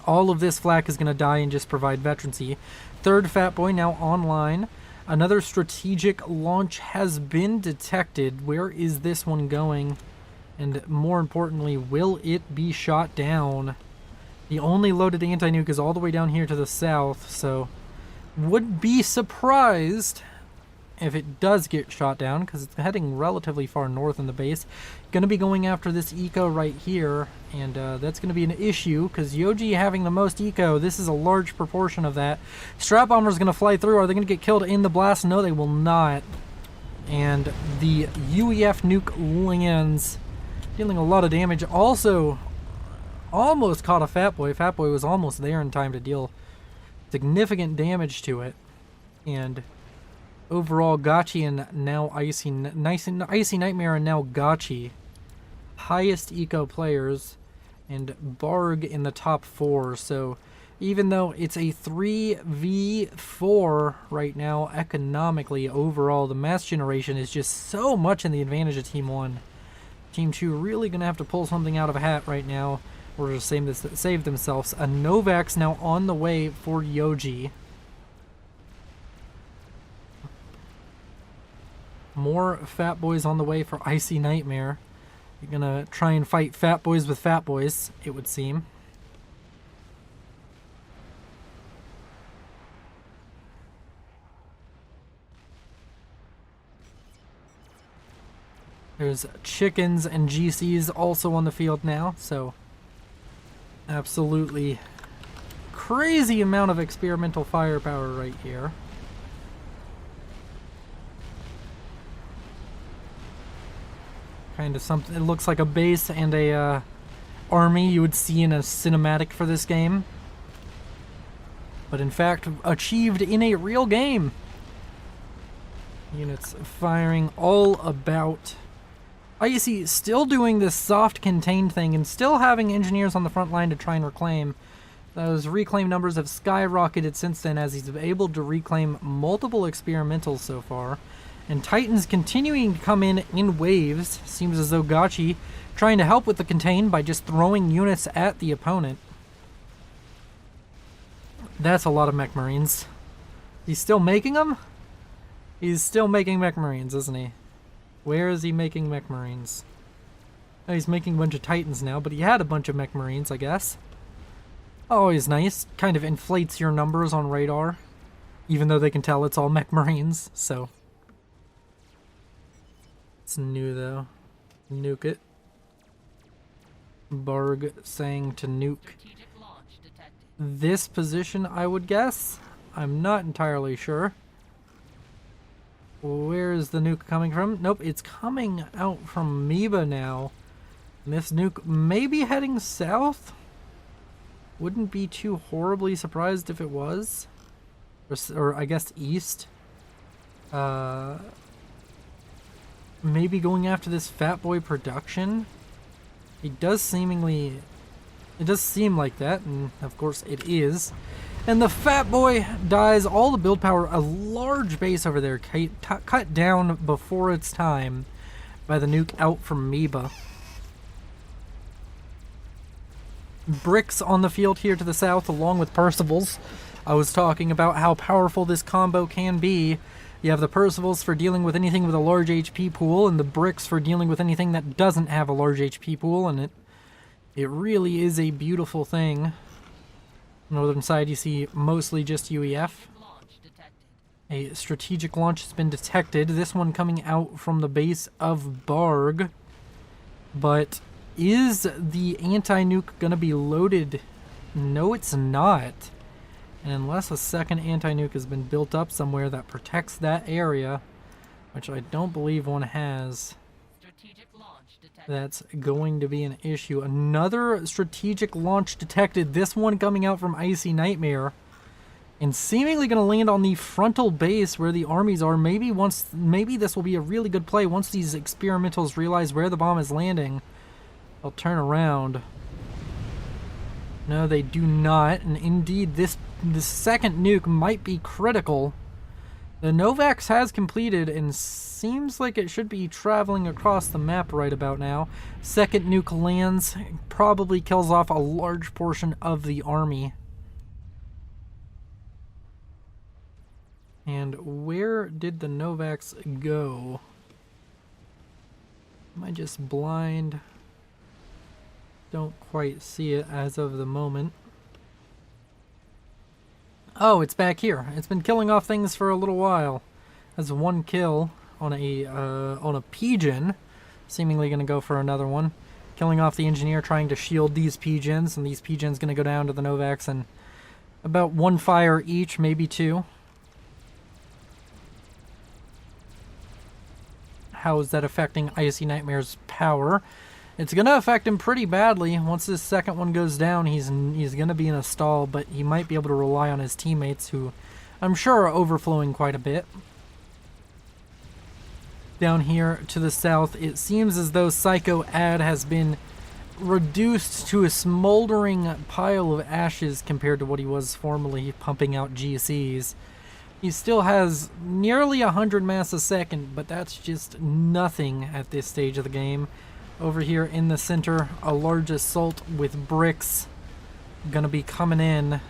All of this flak is going to die and just provide veterancy. 3rd Fat Boy now online. Another strategic launch has been detected. Where is this one going? And more importantly, will it be shot down? The only loaded anti-nuke is all the way down here to the south, so would be surprised if it does get shot down, because it's heading relatively far north in the base. Going to be going after this eco right here, and that's going to be an issue, because Yoji having the most eco, this is a large proportion of that. Strap Bomber's going to fly through. Are they going to get killed in the blast? No, they will not. And the UEF nuke lands, dealing a lot of damage. Also, almost caught a Fat Boy. Fat Boy was almost there in time to deal significant damage to it. And overall, Gachi and now Icy Nightmare and now Gachi, highest eco players, and Barg in the top 4. So even though it's a 3v4 right now, economically, overall, the mass generation is just so much in the advantage of Team 1. Team 2 really going to have to pull something out of a hat right now, or just save themselves. A Novak's now on the way for Yoji. More Fat Boys on the way for Icy Nightmare. You're gonna try and fight Fat Boys with Fat Boys, it would seem. There's chickens and GCs also on the field now, so absolutely crazy amount of experimental firepower right here. Kind of something, it looks like a base and a army you would see in a cinematic for this game, but in fact achieved in a real game. Units firing all about. Icy still doing this soft contained thing and still having engineers on the front line to try and reclaim. Those reclaim numbers have skyrocketed since then as he's able to reclaim multiple experimentals so far. And Titans continuing to come in waves. Seems as though Gachi trying to help with the contain by just throwing units at the opponent. That's a lot of mech marines. He's still making them? He's still making mech marines, isn't he? Where is he making mech marines? Oh, he's making a bunch of Titans now, but he had a bunch of mech marines, I guess. Always nice. Kind of inflates your numbers on radar, even though they can tell it's all mech marines, so. It's new, though. Nuke it. Barg saying to nuke this position, I would guess. I'm not entirely sure. Where is the nuke coming from? Nope, it's coming out from Amoeba now. And this nuke may be heading south. Wouldn't be too horribly surprised if it was. Or I guess east. Maybe going after this Fat Boy production. It does seem like that, and of course it is. And the Fat Boy dies all the build power, a large base over there cut down before its time by the nuke out from Amoeba. Bricks on the field here to the south along with Percivals. I was talking about how powerful this combo can be. You have the Percivals for dealing with anything with a large HP pool, and the bricks for dealing with anything that doesn't have a large HP pool, and it really is a beautiful thing. Northern side you see mostly just UEF. A strategic launch has been detected. This one coming out from the base of Barg. But is the anti-nuke going to be loaded? No, it's not. And unless a second anti-nuke has been built up somewhere that protects that area, which I don't believe one has, that's going to be an issue. Another strategic launch detected, this one coming out from Icy Nightmare, and seemingly going to land on the frontal base where the armies are. Maybe this will be a really good play once these experimentals realize where the bomb is landing. They'll turn around. No, they do not, and indeed this second nuke might be critical. The Novax has completed and seems like it should be traveling across the map right about now. Second nuke lands, probably kills off a large portion of the army. And where did the Novax go? Am I just blind? Don't quite see it as of the moment. Oh, it's back here. It's been killing off things for a little while. That's one kill on a pigeon. Seemingly going to go for another one. Killing off the engineer trying to shield these pigeons, and these pigeons going to go down to the Novax and about one fire each, maybe two. How is that affecting Icy Nightmare's power? It's going to affect him pretty badly. Once this second one goes down, he's going to be in a stall, but he might be able to rely on his teammates, who I'm sure are overflowing quite a bit. Down here to the south, it seems as though Psycho Ad has been reduced to a smoldering pile of ashes compared to what he was formerly pumping out GCs. He still has nearly 100 mass a second, but that's just nothing at this stage of the game. Over here in the center, a large assault with bricks gonna be coming in,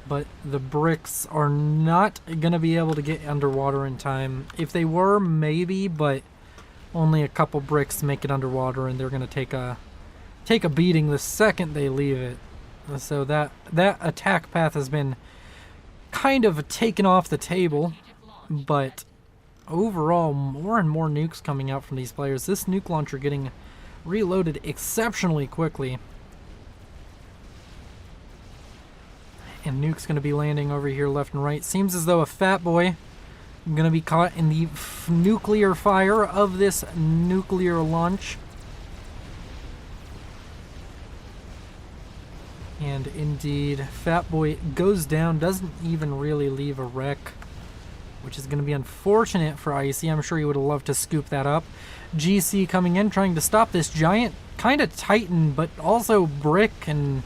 but the bricks are not gonna be able to get underwater in time. If they were, maybe, but only a couple bricks make it underwater, and they're gonna take a beating the second they leave it. So that attack path has been kind of taken off the table, but overall, more and more nukes coming out from these players. This nuke launcher getting reloaded exceptionally quickly. And nuke's going to be landing over here left and right. Seems as though a fat boy going to be caught in the nuclear fire of this nuclear launch. And indeed, Fat Boy goes down, doesn't even really leave a wreck, which is going to be unfortunate for Icy. I'm sure he would have loved to scoop that up. GC coming in, trying to stop this giant, kind of Titan, but also brick and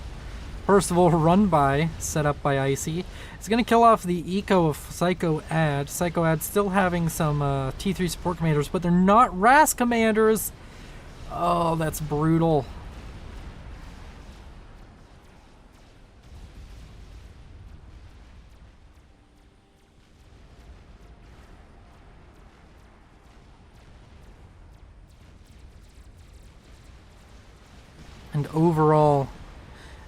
Percival run by, set up by Icy. It's going to kill off the eco of Psycho Ad. Psycho Ad still having some T3 support commanders, but they're not RAS commanders. Oh, that's brutal. And overall,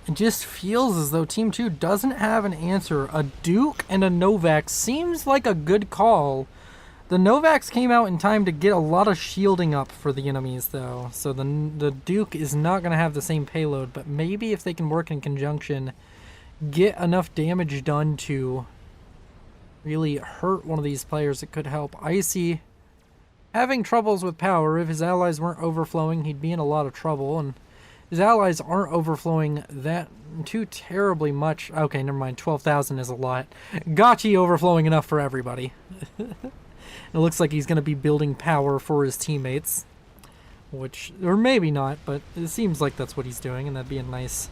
it just feels as though Team 2 doesn't have an answer. A Duke and a Novax seems like a good call. The Novax came out in time to get a lot of shielding up for the enemies, though. So the Duke is not going to have the same payload, but maybe if they can work in conjunction, get enough damage done to really hurt one of these players, it could help. Icy having troubles with power. If his allies weren't overflowing, he'd be in a lot of trouble, and his allies aren't overflowing that too terribly much. Okay, never mind. 12,000 is a lot. Gotchi overflowing enough for everybody. It looks like he's going to be building power for his teammates. Which, or maybe not, but it seems like that's what he's doing, and that'd be a nice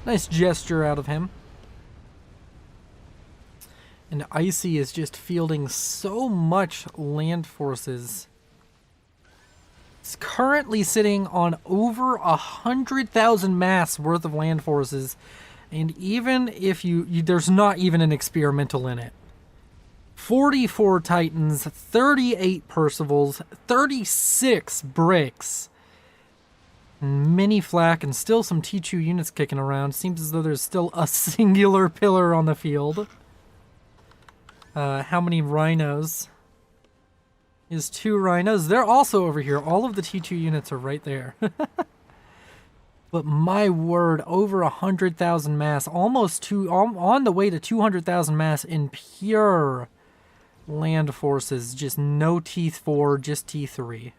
gesture out of him. And Icy is just fielding so much land forces. It's currently sitting on over 100,000 mass worth of land forces, and even if there's not even an experimental in it. 44 Titans, 38 Percivals, 36 bricks, mini flak, and still some T2 units kicking around. Seems as though there's still a singular pillar on the field. How many rhinos? Is 2 rhinos. They're also over here. All of the T2 units are right there. But my word, over 100,000 mass, almost on the way to 200,000 mass in pure land forces. Just no T4, just T3.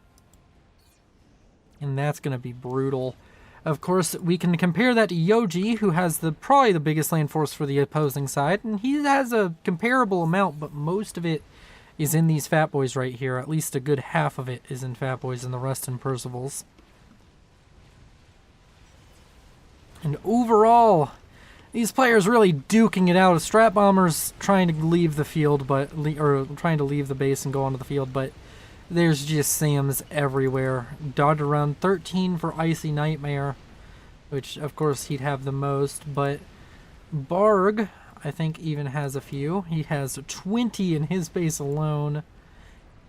And that's going to be brutal. Of course, we can compare that to Yoji, who has probably the biggest land force for the opposing side, and he has a comparable amount, but most of it is in these Fat Boys right here. At least a good half of it is in Fat Boys and the rest in Percivals. And overall, these players really duking it out. Strat Bombers trying to leave the field, or trying to leave the base and go onto the field, but there's just Sams everywhere. Dodge around 13 for Icy Nightmare, which of course he'd have the most, but Barg, I think, even has a few. He has 20 in his base alone.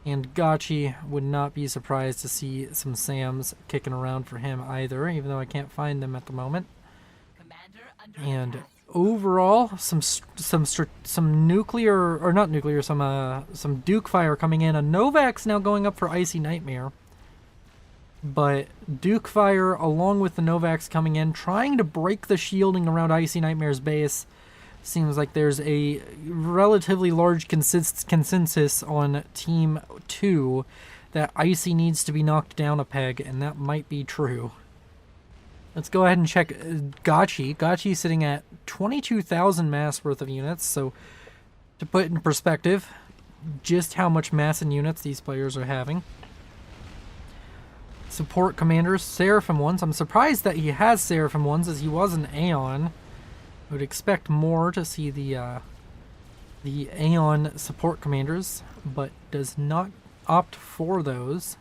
And Gotchi would not be surprised to see some Sams kicking around for him either, even though I can't find them at the moment. And overall, some nuclear, or not nuclear, some Duke fire coming in. A Novax now going up for Icy Nightmare. But Duke fire along with the Novax coming in, trying to break the shielding around Icy Nightmare's base. Seems like there's a relatively large consensus on Team 2 that Icy needs to be knocked down a peg, and that might be true. Let's go ahead and check Gotchi. Gotchi sitting at 22,000 mass worth of units, so to put in perspective just how much mass and units these players are having. Support commanders, Seraphim ones. I'm surprised that he has Seraphim ones, as he was an Aeon. I would expect more to see the Aeon support commanders, but does not opt for those.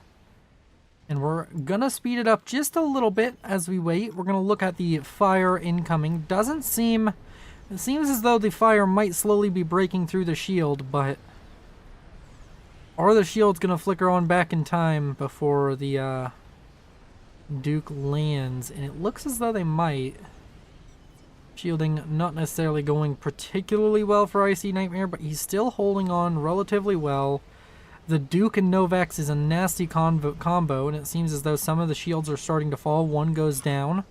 And we're gonna speed it up just a little bit as we wait. We're gonna look at the fire incoming. It seems as though the fire might slowly be breaking through the shield, but are the shields gonna flicker on back in time before the Duke lands? And it looks as though they might. Shielding not necessarily going particularly well for Icy Nightmare, but he's still holding on relatively well. The Duke and Novax is a nasty combo, and it seems as though some of the shields are starting to fall. One goes down.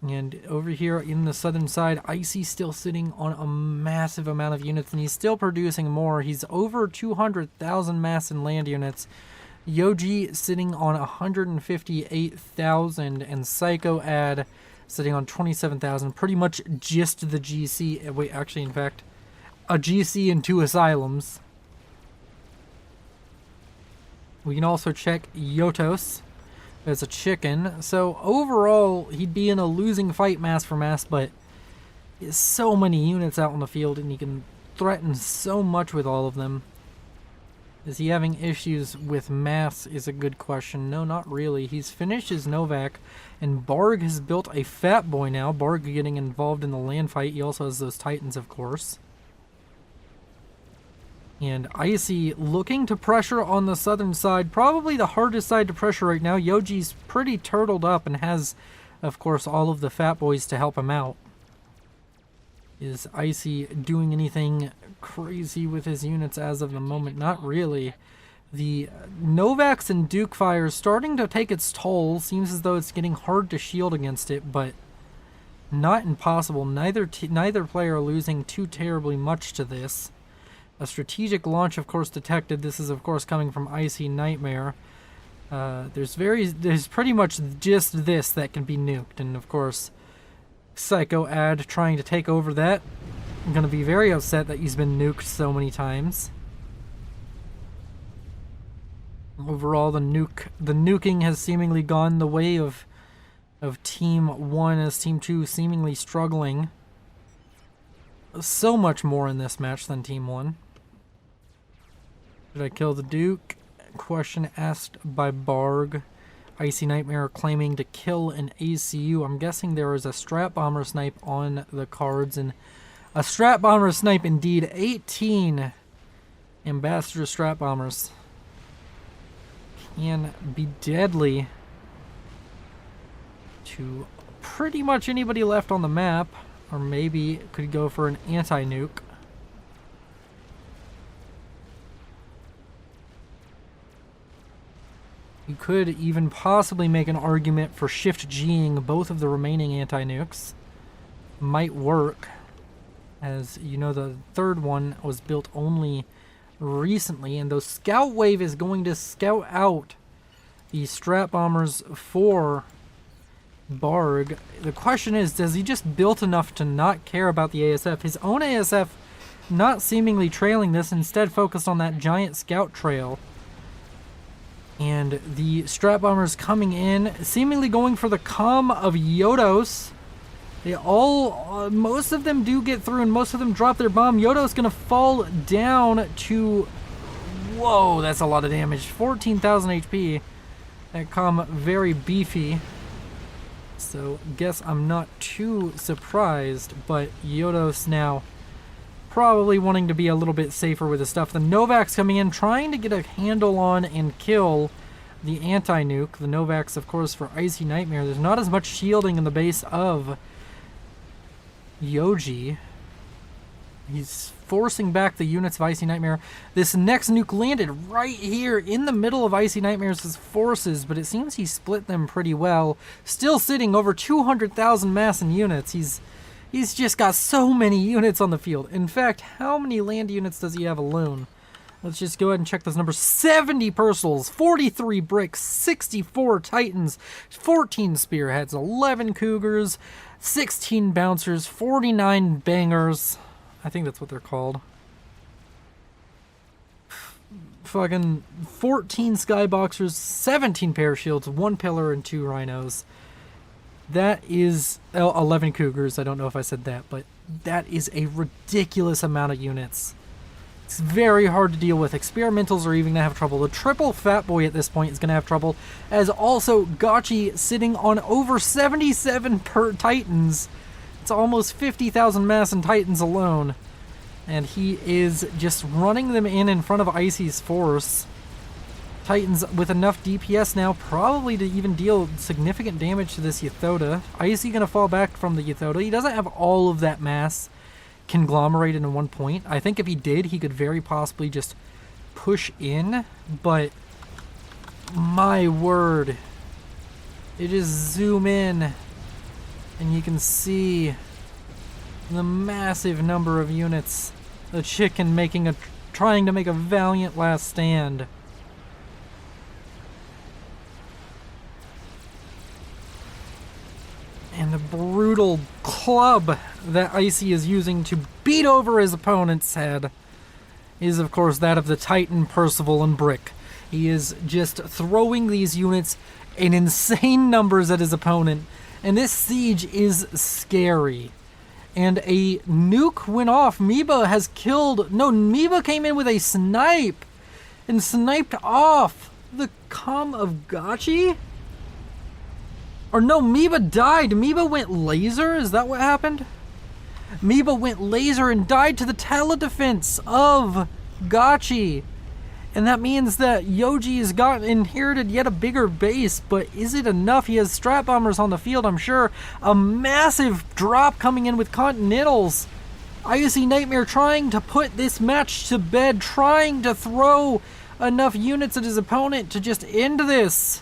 And over here in the southern side, Icy's still sitting on a massive amount of units, and he's still producing more. He's over 200,000 mass and land units. Yoji sitting on 158,000, and Psycho Ad sitting on 27,000. Pretty much just the GC. Wait, actually, in fact, a GC and 2 asylums. We can also check Yotos as a chicken. So overall, he'd be in a losing fight mass for mass, but he has so many units out on the field, and he can threaten so much with all of them. Is he having issues with mass is a good question. No, not really. He's finished his Novak, and Barg has built a Fat Boy now. Barg getting involved in the land fight. He also has those Titans, of course. And Icy looking to pressure on the southern side. Probably the hardest side to pressure right now. Yoji's pretty turtled up and has, of course, all of the Fat Boys to help him out. Is Icy doing anything crazy with his units as of the moment? Not really. The Novax and Duke fire is starting to take its toll. Seems as though it's getting hard to shield against it, but not impossible. Neither player losing too terribly much to this. A strategic launch, of course, detected. This is, of course, coming from Icy Nightmare. There's pretty much just this that can be nuked, and of course, Psycho Ad trying to take over that. I'm gonna be very upset that he's been nuked so many times. Overall, the nuking has seemingly gone the way of Team 1, as Team 2 seemingly struggling so much more in this match than Team 1. Did I kill the Duke? Question asked by Barg. Icy Nightmare claiming to kill an ACU. I'm guessing there is a Strat Bomber snipe on the cards, and a Strat Bomber snipe indeed. 18 Ambassador Strat Bombers can be deadly to pretty much anybody left on the map, or maybe could go for an anti-nuke. You could even possibly make an argument for shift-G'ing both of the remaining anti-nukes. Might work, as you know the third one was built only recently, and though Scout Wave is going to scout out the Strat Bombers for Barg, the question is, does he just built enough to not care about the ASF? His own ASF not seemingly trailing this, instead focused on that giant scout trail. And the Strat Bombers coming in, seemingly going for the comm of Yodos. They all, most of them do get through, and most of them drop their bomb. Yodo's gonna fall down to, whoa, that's a lot of damage. 14,000 HP. That comm very beefy. So guess I'm not too surprised, but Yodos now probably wanting to be a little bit safer with his stuff. The Novax coming in, trying to get a handle on and kill the anti-nuke. The Novax, of course, for Icy Nightmare. There's not as much shielding in the base of Yoji. He's forcing back the units of Icy Nightmare. This next nuke landed right here in the middle of Icy Nightmare's forces, but it seems he split them pretty well. Still sitting over 200,000 mass and units. He's just got so many units on the field. In fact, how many land units does he have alone? Let's just go ahead and check those numbers. 70 Pursuls, 43 Bricks, 64 Titans, 14 Spearheads, 11 Cougars, 16 Bouncers, 49 Bangers. I think that's what they're called. Fucking 14 Skyboxers, 17 Parashields, 1 Pillar, and 2 Rhinos. That is 11 Cougars. I don't know if I said that, but that is a ridiculous amount of units. It's very hard to deal with. Experimentals are even going to have trouble. The triple Fat Boy at this point is going to have trouble, as also Gotchi sitting on over 77 per Titans. It's almost 50,000 mass in Titans alone, and he is just running them in front of Icy's force. Titans with enough DPS now, probably to even deal significant damage to this Yathoda. Icy gonna fall back from the Yathoda. He doesn't have all of that mass conglomerated in one point. I think if he did, he could very possibly just push in, but my word. You just zoom in and you can see the massive number of units. The chicken trying to make a valiant last stand. And the brutal club that Icy is using to beat over his opponent's head is, of course, that of the Titan, Percival, and Brick. He is just throwing these units in insane numbers at his opponent, and this siege is scary. And a nuke went off. Meba came in with a snipe and sniped off the Com of Gachi? Or no, Meba died. Meba went laser? Is that what happened? Meba went laser and died to the teledefense of Gachi. And that means that Yoji has inherited yet a bigger base, but is it enough? He has strat bombers on the field, I'm sure. A massive drop coming in with Continentals. Icy Nightmare trying to put this match to bed, trying to throw enough units at his opponent to just end this.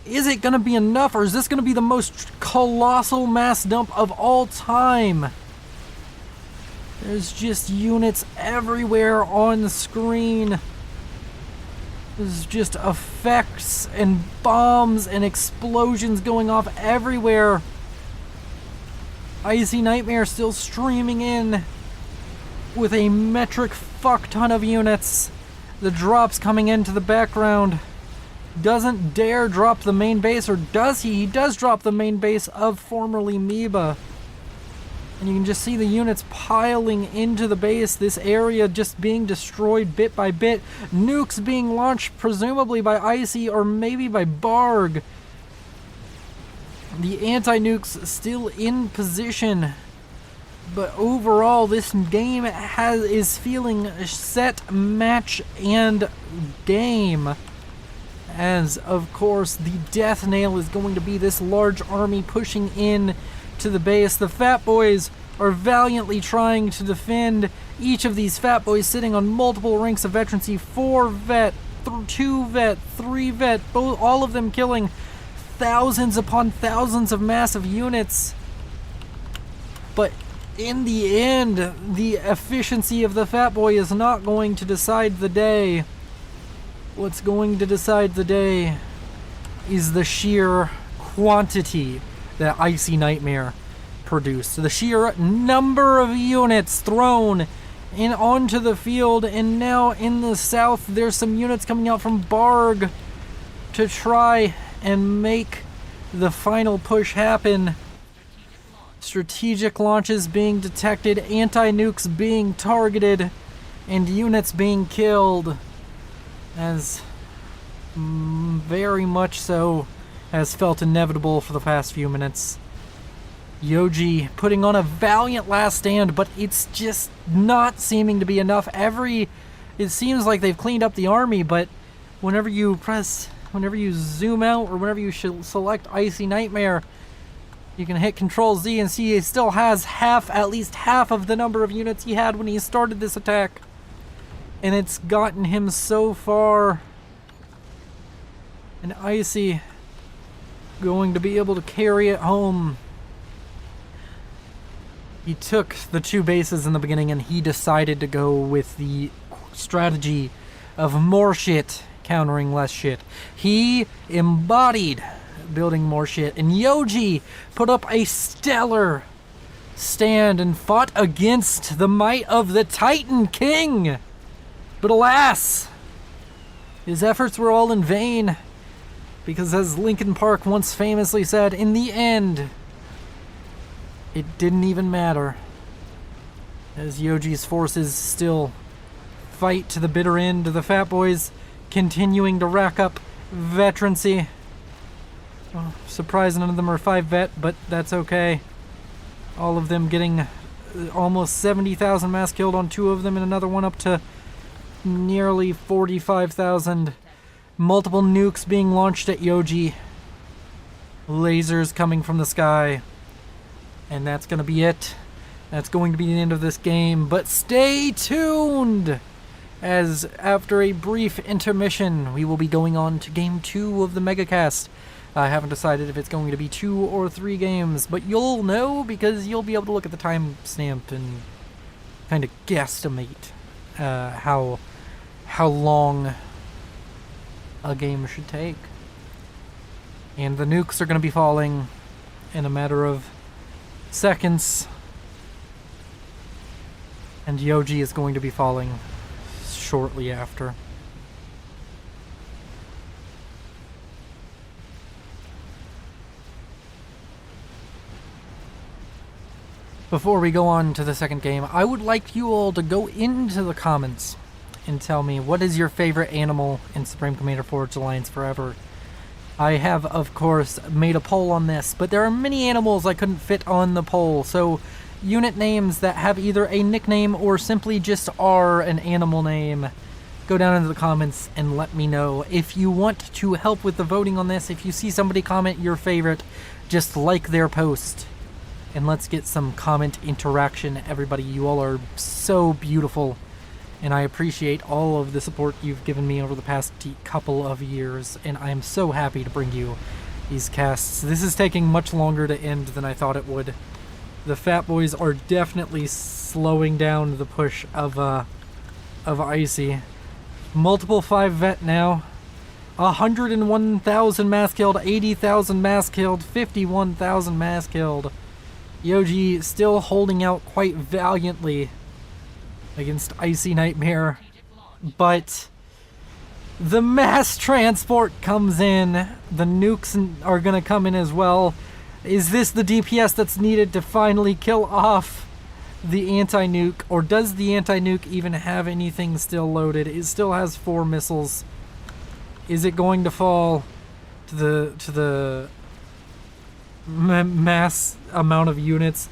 Is it going to be enough, or is this going to be the most colossal mass dump of all time? There's just units everywhere on the screen. There's just effects and bombs and explosions going off everywhere. Icy Nightmare still streaming in with a metric fuck ton of units. The drops coming into the background. Doesn't dare drop the main base, or does he? He does drop the main base of formerly Meba. And you can just see the units piling into the base, this area just being destroyed bit by bit. Nukes being launched presumably by Icy or maybe by Barg. The anti-nukes still in position. But overall, this game is feeling set, match, and game. As, of course, the death nail is going to be this large army pushing in to the base. The Fat Boys are valiantly trying to defend. Each of these Fat Boys sitting on multiple ranks of veterancy. 4 vet, 2 vet, 3 vet, all of them killing thousands upon thousands of massive units. But in the end, the efficiency of the Fat Boy is not going to decide the day. What's going to decide the day is the sheer quantity that Icy Nightmare produced. The sheer number of units thrown in onto the field. And now in the south, there's some units coming out from Barg to try and make the final push happen. Strategic launches being detected, anti-nukes being targeted, and units being killed. As very much so has felt inevitable for the past few minutes. Yoji putting on a valiant last stand, but it's just not seeming to be enough. It seems like they've cleaned up the army, but whenever you zoom out, or whenever you select Icy Nightmare, you can hit Control Z and see he still has at least half of the number of units he had when he started this attack. And it's gotten him so far. And Icy going to be able to carry it home. He took the 2 bases in the beginning and he decided to go with the strategy of more shit countering less shit. He embodied building more shit. And Yoji put up a stellar stand and fought against the might of the Titan King. But alas, his efforts were all in vain, because as Linkin Park once famously said, in the end, it didn't even matter. As Yoji's forces still fight to the bitter end, the Fat Boys continuing to rack up veterancy. Oh, surprised none of them are 5 vet, but that's okay. All of them getting almost 70,000 mass killed on 2 of them, and another one up to nearly 45,000. Multiple nukes being launched at Yoji. Lasers coming from the sky. And that's going to be it. That's going to be the end of this game. But stay tuned! as after a brief intermission, we will be going on to Game 2 of the Megacast. I haven't decided if it's going to be 2 or 3 games, but you'll know because you'll be able to look at the timestamp and kind of guesstimate how long a game should take. And the nukes are going to be falling in a matter of seconds, and Yoji is going to be falling shortly after. Before we go on to the second game, I would like you all to go into the comments and tell me what is your favorite animal in Supreme Commander Forged Alliance Forever. I have, of course, made a poll on this, but there are many animals I couldn't fit on the poll, so unit names that have either a nickname or simply just are an animal name, go down into the comments and let me know. If you want to help with the voting on this, if you see somebody comment your favorite, just like their post. And let's get some comment interaction, everybody. You all are so beautiful, and I appreciate all of the support you've given me over the past couple of years, and I am so happy to bring you these casts. This is taking much longer to end than I thought it would. The Fat Boys are definitely slowing down the push of Icy. Multiple 5 vet now. 101,000 mass killed, 80,000 mass killed, 51,000 mass killed. Yoji still holding out quite valiantly against Icy Nightmare, but the mass transport comes in. The nukes are gonna come in as well. Is this the DPS that's needed to finally kill off the anti-nuke, or does the anti-nuke even have anything still loaded? It still has 4 missiles. Is it going to fall to the mass amount of units?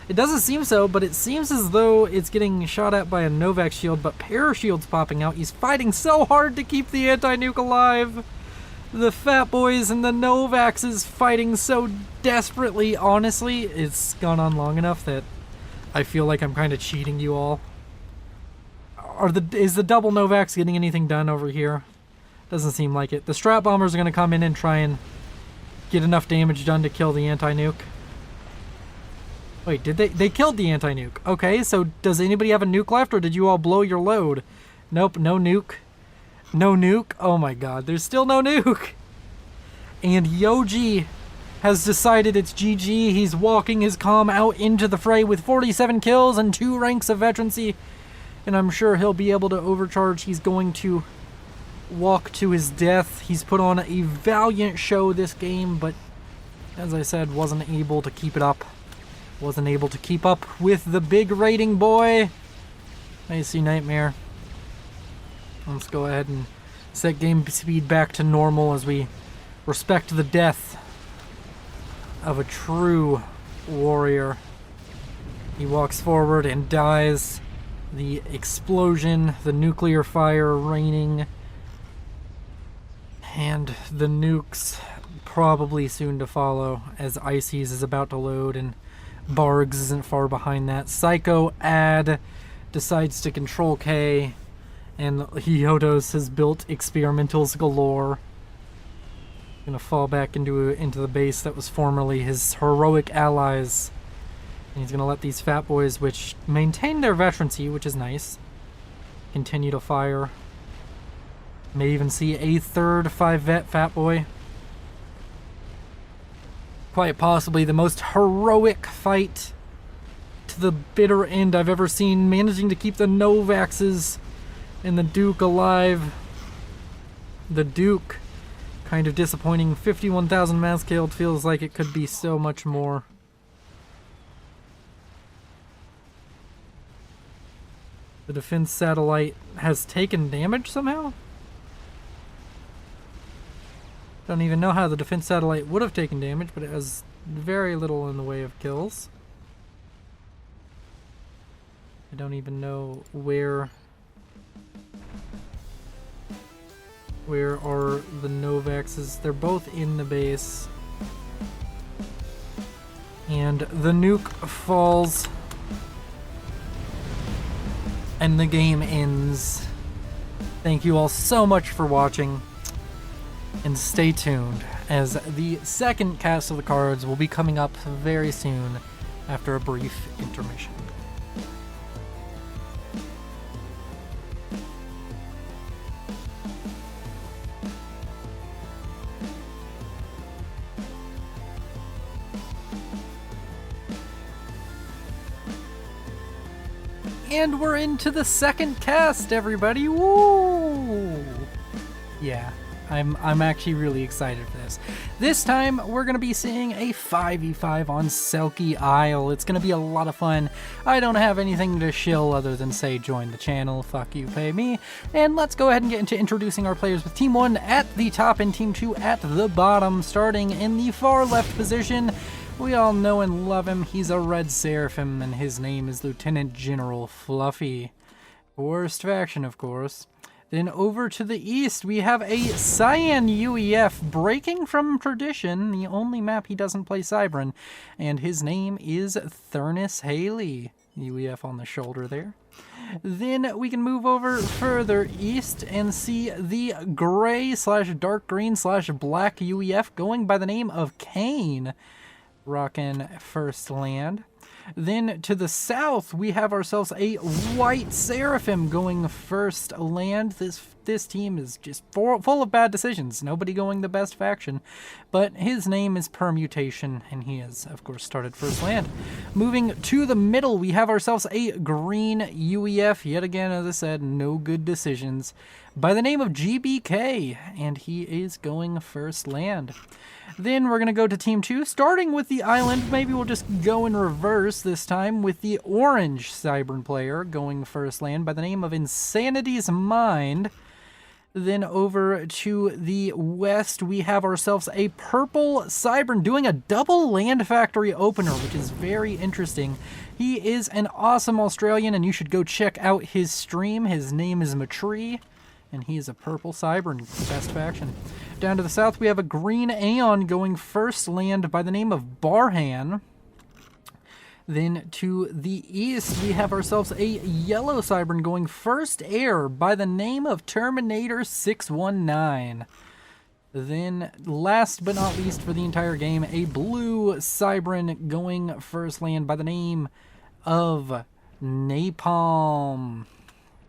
It doesn't seem so, but it seems as though it's getting shot at by a Novax shield, but Parashield's popping out. He's fighting so hard to keep the anti-nuke alive. The Fat Boys and the Novax is fighting so desperately. Honestly, it's gone on long enough that I feel like I'm kind of cheating you all. Is the double Novax getting anything done over here? Doesn't seem like it. The Strat Bombers are going to come in and try and get enough damage done to kill the anti-nuke. Wait, did they killed the anti-nuke. Okay, so does anybody have a nuke left, or did you all blow your load? Nope, no nuke. No nuke? Oh my god, there's still no nuke! And Yoji has decided it's GG. He's walking his comm out into the fray with 47 kills and 2 ranks of veterancy. And I'm sure he'll be able to overcharge. He's going to walk to his death. He's put on a valiant show this game, but as I said, wasn't able to keep it up. Wasn't able to keep up with the big rating boy. Icy Nightmare. Let's go ahead and set game speed back to normal as we respect the death of a true warrior. He walks forward and dies. The explosion, the nuclear fire raining, and the nukes probably soon to follow as Ices is about to load and Bargs isn't far behind that. Psycho Ad decides to control K, and Hyodos has built experimentals galore. Gonna fall back into the base that was formerly his heroic allies. And he's gonna let these Fat Boys, which maintain their veterancy, which is nice, continue to fire. May even see a third 5 vet Fat Boy. Quite possibly the most heroic fight to the bitter end I've ever seen, managing to keep the Novaxes and the Duke alive. The Duke, kind of disappointing. 51,000 mass killed, feels like it could be so much more. The defense satellite has taken damage somehow? Don't even know how the defense satellite would have taken damage, but it has very little in the way of kills. I don't even know where are the Novaxes. They're both in the base. And the nuke falls. And the game ends. Thank you all so much for watching, and stay tuned, as the second cast of the cards will be coming up very soon after a brief intermission. And we're into the second cast, everybody. Woo! Yeah, I'm actually really excited for this. This time, we're going to be seeing a 5v5 on Selkie Isle. It's going to be a lot of fun. I don't have anything to shill other than say join the channel, fuck you, pay me. And let's go ahead and get into introducing our players with Team 1 at the top and Team 2 at the bottom. Starting in the far left position, we all know and love him. He's a Red Seraphim, and his name is Lieutenant General Fluffy. Worst faction, of course. Then over to the east, we have a Cyan UEF, breaking from tradition, the only map he doesn't play Cybran, and his name is Thurnis Haley. UEF on the shoulder there. Then we can move over further east and see the gray / dark green / black UEF going by the name of Kane, rocking first land. Then to the south, we have ourselves a white Seraphim going first land. This team is just full of bad decisions. Nobody going the best faction. But his name is Permutation, and he has, of course, started first land. Moving to the middle, we have ourselves a green UEF. Yet again, as I said, no good decisions. By the name of GBK, and he is going first land. Then we're going to go to Team 2, starting with the island. Maybe we'll just go in reverse this time with the orange Cybran player going first land by the name of Insanity's Mind. Then over to the west, we have ourselves a purple Cybran doing a double land factory opener, which is very interesting. He is an awesome Australian, and you should go check out his stream. His name is Matree, and he is a purple Cybran, best faction. Down to the south, we have a green Aeon going first land by the name of Barhan. Then to the east, we have ourselves a yellow Cybran going first air by the name of Terminator 619. Then, last but not least for the entire game, a blue Cybran going first land by the name of Napalm.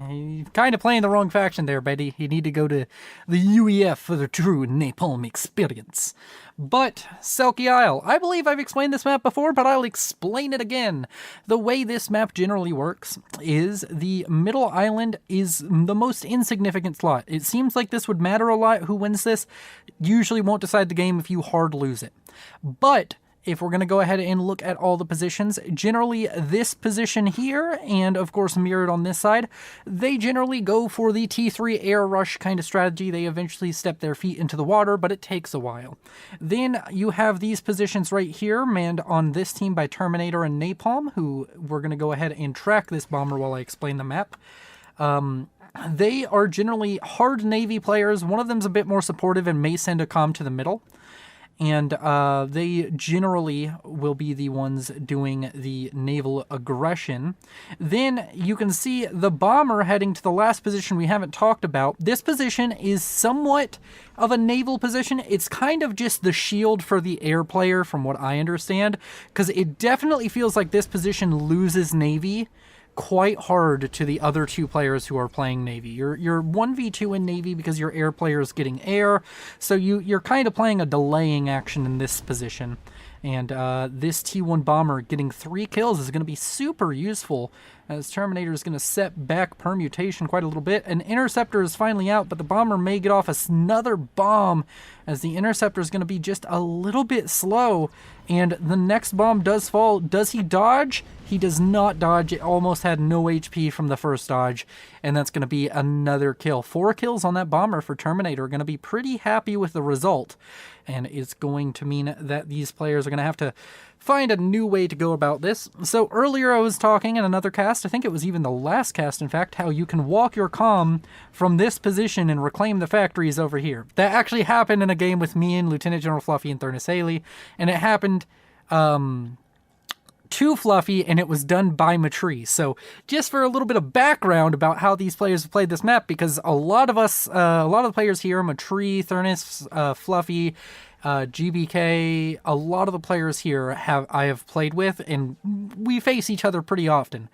You're kind of playing the wrong faction there, Betty. You need to go to the UEF for the true napalm experience. But, Selkie Isle. I believe I've explained this map before, but I'll explain it again. The way this map generally works is the middle island is the most insignificant slot. It seems like this would matter a lot. Who wins this usually won't decide the game if you hard lose it. But if we're going to go ahead and look at all the positions, generally this position here, and of course mirrored on this side, they generally go for the T3 air rush kind of strategy. They eventually step their feet into the water, but it takes a while. Then you have these positions right here, manned on this team by Terminator and Napalm, who we're going to go ahead and track this bomber while I explain the map. They are generally hard Navy players. One of them's a bit more supportive and may send a comm to the middle. And they generally will be the ones doing the naval aggression. Then you can see the bomber heading to the last position we haven't talked about. This position is somewhat of a naval position. It's kind of just the shield for the air player, from what I understand, because it definitely feels like this position loses Navy quite hard to the other two players who are playing Navy. You're 1v2 in Navy because your air player is getting air, so you're kind of playing a delaying action in this position. And this T1 bomber getting 3 kills is going to be super useful, as Terminator is going to set back Permutation quite a little bit. An interceptor is finally out, but the bomber may get off another bomb, as the interceptor is going to be just a little bit slow. And the next bomb does fall. Does he dodge? He does not dodge. It almost had no HP from the first dodge, and that's going to be another kill. 4 kills on that bomber for Terminator. Going to be pretty happy with the result, and it's going to mean that these players are going to have to find a new way to go about this. So earlier I was talking in another cast, I think it was even the last cast in fact, how you can walk your comm from this position and reclaim the factories over here. That actually happened in a game with me and Lieutenant General Fluffy and Thurnis Haley, and it happened to Fluffy, and it was done by Matree. So just for a little bit of background about how these players have played this map, because a lot of the players here, Matree, Thurnis, Fluffy, GBK, a lot of the players here I have played with, and we face each other pretty often.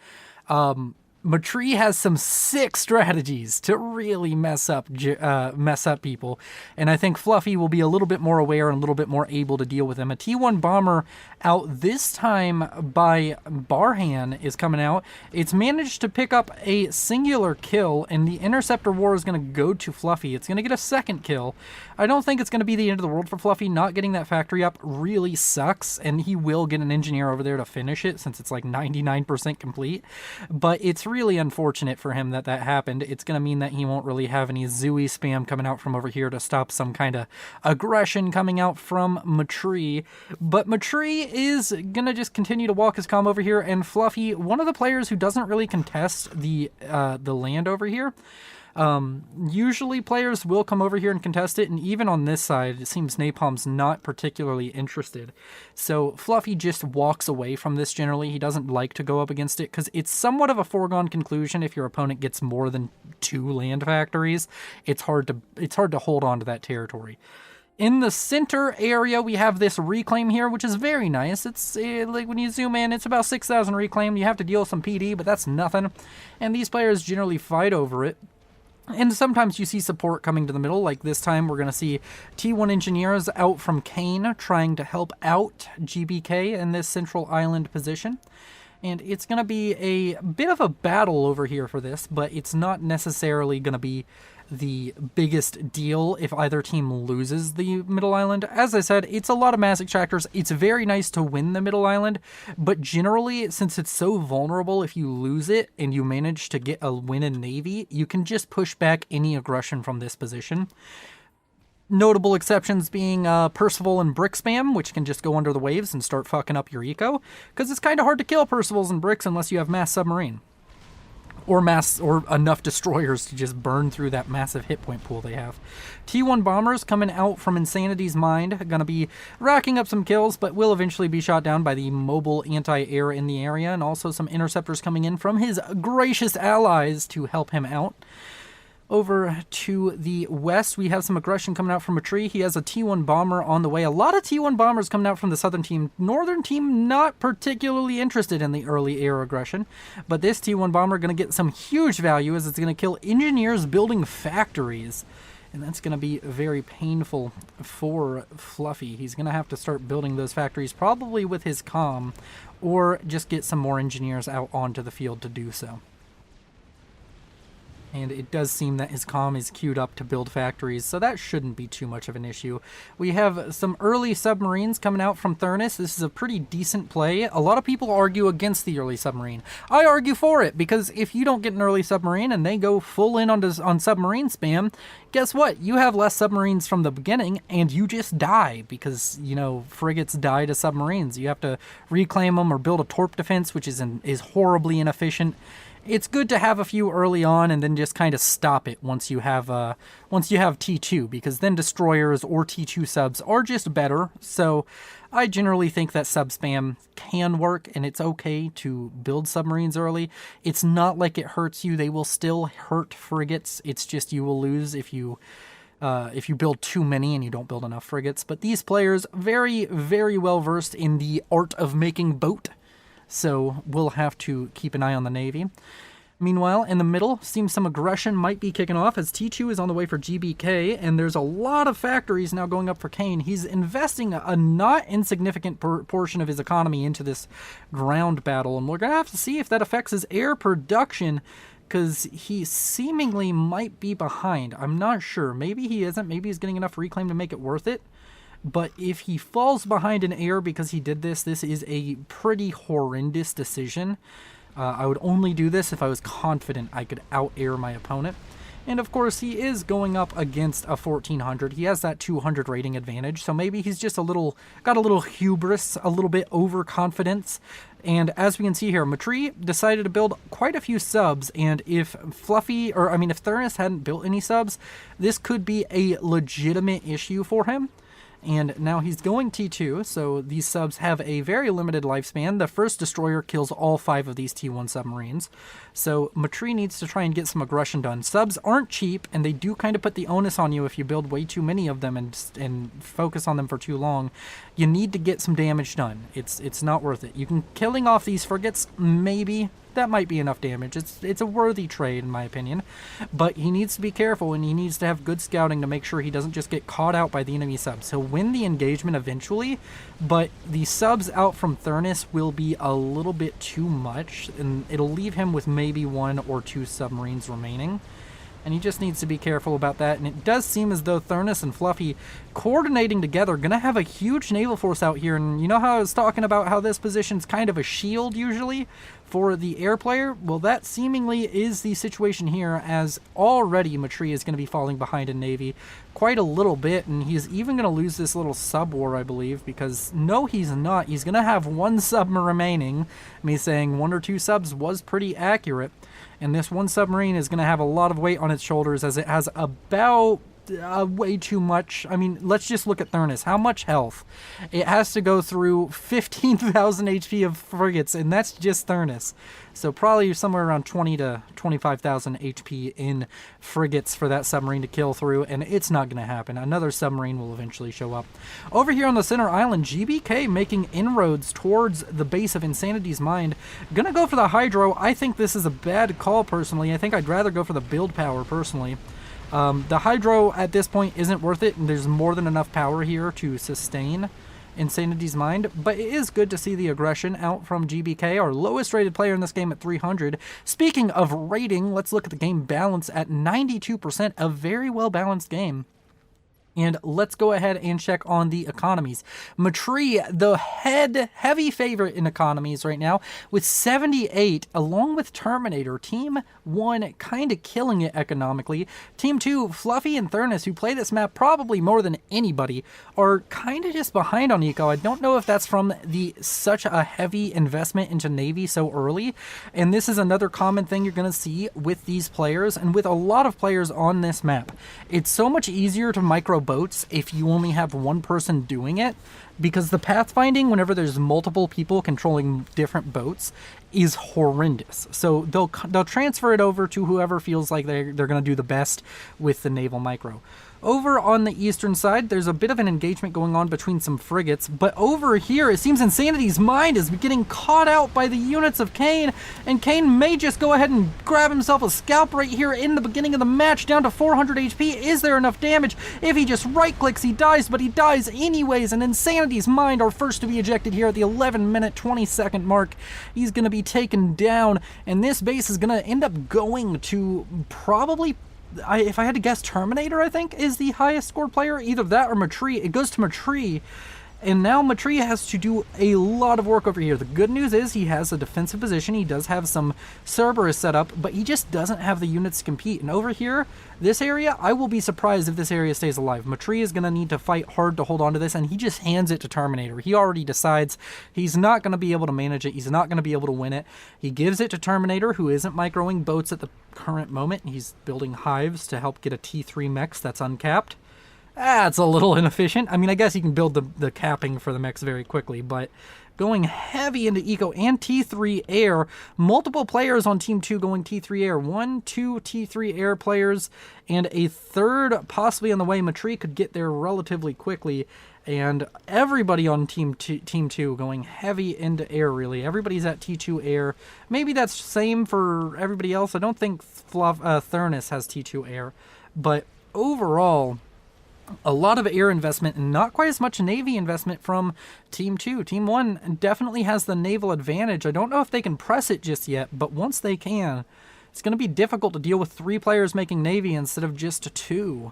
Matree has some sick strategies to really mess up people, and I think Fluffy will be a little bit more aware and a little bit more able to deal with them. A T1 bomber out this time by Barhan is coming out. It's managed to pick up a singular kill, and the Interceptor War is going to go to Fluffy. It's going to get a second kill. I don't think it's going to be the end of the world for Fluffy. Not getting that factory up really sucks, and he will get an engineer over there to finish it since it's like 99% complete, but it's really unfortunate for him that happened. It's going to mean that he won't really have any Zooey spam coming out from over here to stop some kind of aggression coming out from Matree. But Matree is going to just continue to walk his comm over here, and Fluffy, one of the players who doesn't really contest the land over here. Usually players will come over here and contest it, and even on this side, it seems Napalm's not particularly interested. So Fluffy just walks away from this generally. He doesn't like to go up against it because it's somewhat of a foregone conclusion if your opponent gets more than 2 land factories. It's hard to hold on to that territory. In the center area, we have this reclaim here, which is very nice. It's like when you zoom in, it's about 6,000 reclaim. You have to deal with some PD, but that's nothing. And these players generally fight over it. And sometimes you see support coming to the middle, like this time we're going to see T1 engineers out from Kane trying to help out GBK in this central island position. And it's going to be a bit of a battle over here for this, but it's not necessarily going to be the biggest deal if either team loses the middle island. As I said, it's a lot of mass extractors. It's very nice to win the middle island, but generally, since it's so vulnerable, if you lose it and you manage to get a win in Navy, you can just push back any aggression from this position. Notable exceptions being Percival and Brick Spam, which can just go under the waves and start fucking up your eco, because it's kind of hard to kill Percivals and Bricks unless you have mass submarine. Or enough destroyers to just burn through that massive hit point pool they have. T1 bombers coming out from Insanity's mind, gonna be racking up some kills, but will eventually be shot down by the mobile anti-air in the area, and also some interceptors coming in from his gracious allies to help him out. Over to the west, we have some aggression coming out from Matree. He has a T1 bomber on the way. A lot of T1 bombers coming out from the southern team. Northern team not particularly interested in the early air aggression, but this T1 bomber going to get some huge value as it's going to kill engineers building factories. And that's going to be very painful for Fluffy. He's going to have to start building those factories probably with his comm, or just get some more engineers out onto the field to do so. And it does seem that his comm is queued up to build factories, so that shouldn't be too much of an issue. We have some early submarines coming out from Thurnis. This is a pretty decent play. A lot of people argue against the early submarine. I argue for it, because if you don't get an early submarine and they go full in on submarine spam, guess what? You have less submarines from the beginning, and you just die, because, you know, frigates die to submarines. You have to reclaim them or build a torp defense, which is horribly inefficient. It's good to have a few early on and then just kind of stop it once you have T2, because then destroyers or T2 subs are just better. So I generally think that sub spam can work, and it's okay to build submarines early. It's not like it hurts you. They will still hurt frigates. It's just you will lose if you build too many and you don't build enough frigates. But these players, very, very well versed in the art of making boat. So we'll have to keep an eye on the Navy. Meanwhile, in the middle, seems some aggression might be kicking off as T2 is on the way for GBK, and there's a lot of factories now going up for Kane. He's investing a not insignificant portion of his economy into this ground battle, and we're going to have to see if that affects his air production, because he seemingly might be behind. I'm not sure. Maybe he isn't. Maybe he's getting enough reclaim to make it worth it. But if he falls behind in air because he did this is a pretty horrendous decision. I would only do this if I was confident I could out-air my opponent. And of course, he is going up against a 1400. He has that 200 rating advantage, so maybe he's just got a little hubris, a little bit overconfidence. And as we can see here, Matree decided to build quite a few subs, and if Thurnis hadn't built any subs, this could be a legitimate issue for him. And now he's going T2, so these subs have a very limited lifespan. The first destroyer kills all 5 of these T1 submarines. So Matree needs to try and get some aggression done. Subs aren't cheap, and they do kind of put the onus on you if you build way too many of them and focus on them for too long. You need to get some damage done. It's not worth it. You can killing off these frigates, maybe. That might be enough damage. It's a worthy trade, in my opinion. But he needs to be careful, and he needs to have good scouting to make sure he doesn't just get caught out by the enemy subs. He'll win the engagement eventually, but the subs out from Thurnis will be a little bit too much, and it'll leave him with maybe 1 or 2 submarines remaining. And he just needs to be careful about that. And it does seem as though Thurnis and Fluffy coordinating together going to have a huge naval force out here. And you know how I was talking about how this position's kind of a shield usually for the air player? Well, that seemingly is the situation here, as already Matree is going to be falling behind in Navy quite a little bit. And he's even going to lose this little sub war, I believe, because no, he's not. He's going to have 1 sub remaining. Me saying 1 or 2 subs was pretty accurate. And this 1 submarine is going to have a lot of weight on its shoulders, as it has about way too much. I mean, let's just look at Thurnis. How much health? It has to go through 15,000 HP of frigates, and that's just Thurnis. So probably somewhere around 20 to 25,000 HP in frigates for that submarine to kill through, and it's not going to happen. Another submarine will eventually show up. Over here on the center island, GBK making inroads towards the base of Insanity's Mind. Gonna go for the Hydro. I think this is a bad call, personally. I think I'd rather go for the build power, personally. The Hydro at this point isn't worth it, and there's more than enough power here to sustain Insanity's Mind, but it is good to see the aggression out from GBK, our lowest rated player in this game at 300. Speaking of rating, let's look at the game balance at 92%, a very well balanced game. And let's go ahead and check on the economies. Matree, the heavy favorite in economies right now, with 78, along with Terminator. Team 1 kind of killing it economically. Team 2, Fluffy and Thurnis, who play this map probably more than anybody, are kind of just behind on eco. I don't know if that's from such a heavy investment into Navy so early. And this is another common thing you're going to see with these players, and with a lot of players on this map. It's so much easier to micro boats if you only have 1 person doing it, because the pathfinding, whenever there's multiple people controlling different boats, is horrendous. So they'll transfer it over to whoever feels like they're going to do the best with the naval micro. Over on the eastern side, there's a bit of an engagement going on between some frigates, but over here, it seems Insanity's Mind is getting caught out by the units of Kane, and Kane may just go ahead and grab himself a scalp right here in the beginning of the match, down to 400 HP. Is there enough damage? If he just right-clicks, he dies, but he dies anyways, and Insanity's Mind are first to be ejected here at the 11-minute, 20-second mark. He's going to be taken down, and this base is going to end up going to probably... if I had to guess, Terminator, I think, is the highest scored player. Either that or Matree. It goes to Matree. And now Matree has to do a lot of work over here. The good news is he has a defensive position. He does have some Cerberus set up, but he just doesn't have the units to compete. And over here, this area, I will be surprised if this area stays alive. Matree is going to need to fight hard to hold on to this, and he just hands it to Terminator. He already decides he's not going to be able to manage it. He's not going to be able to win it. He gives it to Terminator, who isn't microing boats at the current moment. He's building hives to help get a T3 mechs that's uncapped. That's a little inefficient. I mean, I guess you can build the capping for the mechs very quickly, but going heavy into eco and T3 air, multiple players on Team 2 going T3 air, 1, 2 T3 air players, and a third possibly on the way. Matree could get there relatively quickly, and everybody on Team 2 going heavy into air, really. Everybody's at T2 air. Maybe that's the same for everybody else. I don't think Thurnis has T2 air, but overall... a lot of air investment and not quite as much Navy investment from Team 2. Team 1 definitely has the naval advantage. I don't know if they can press it just yet, but once they can, it's going to be difficult to deal with 3 players making Navy instead of just 2.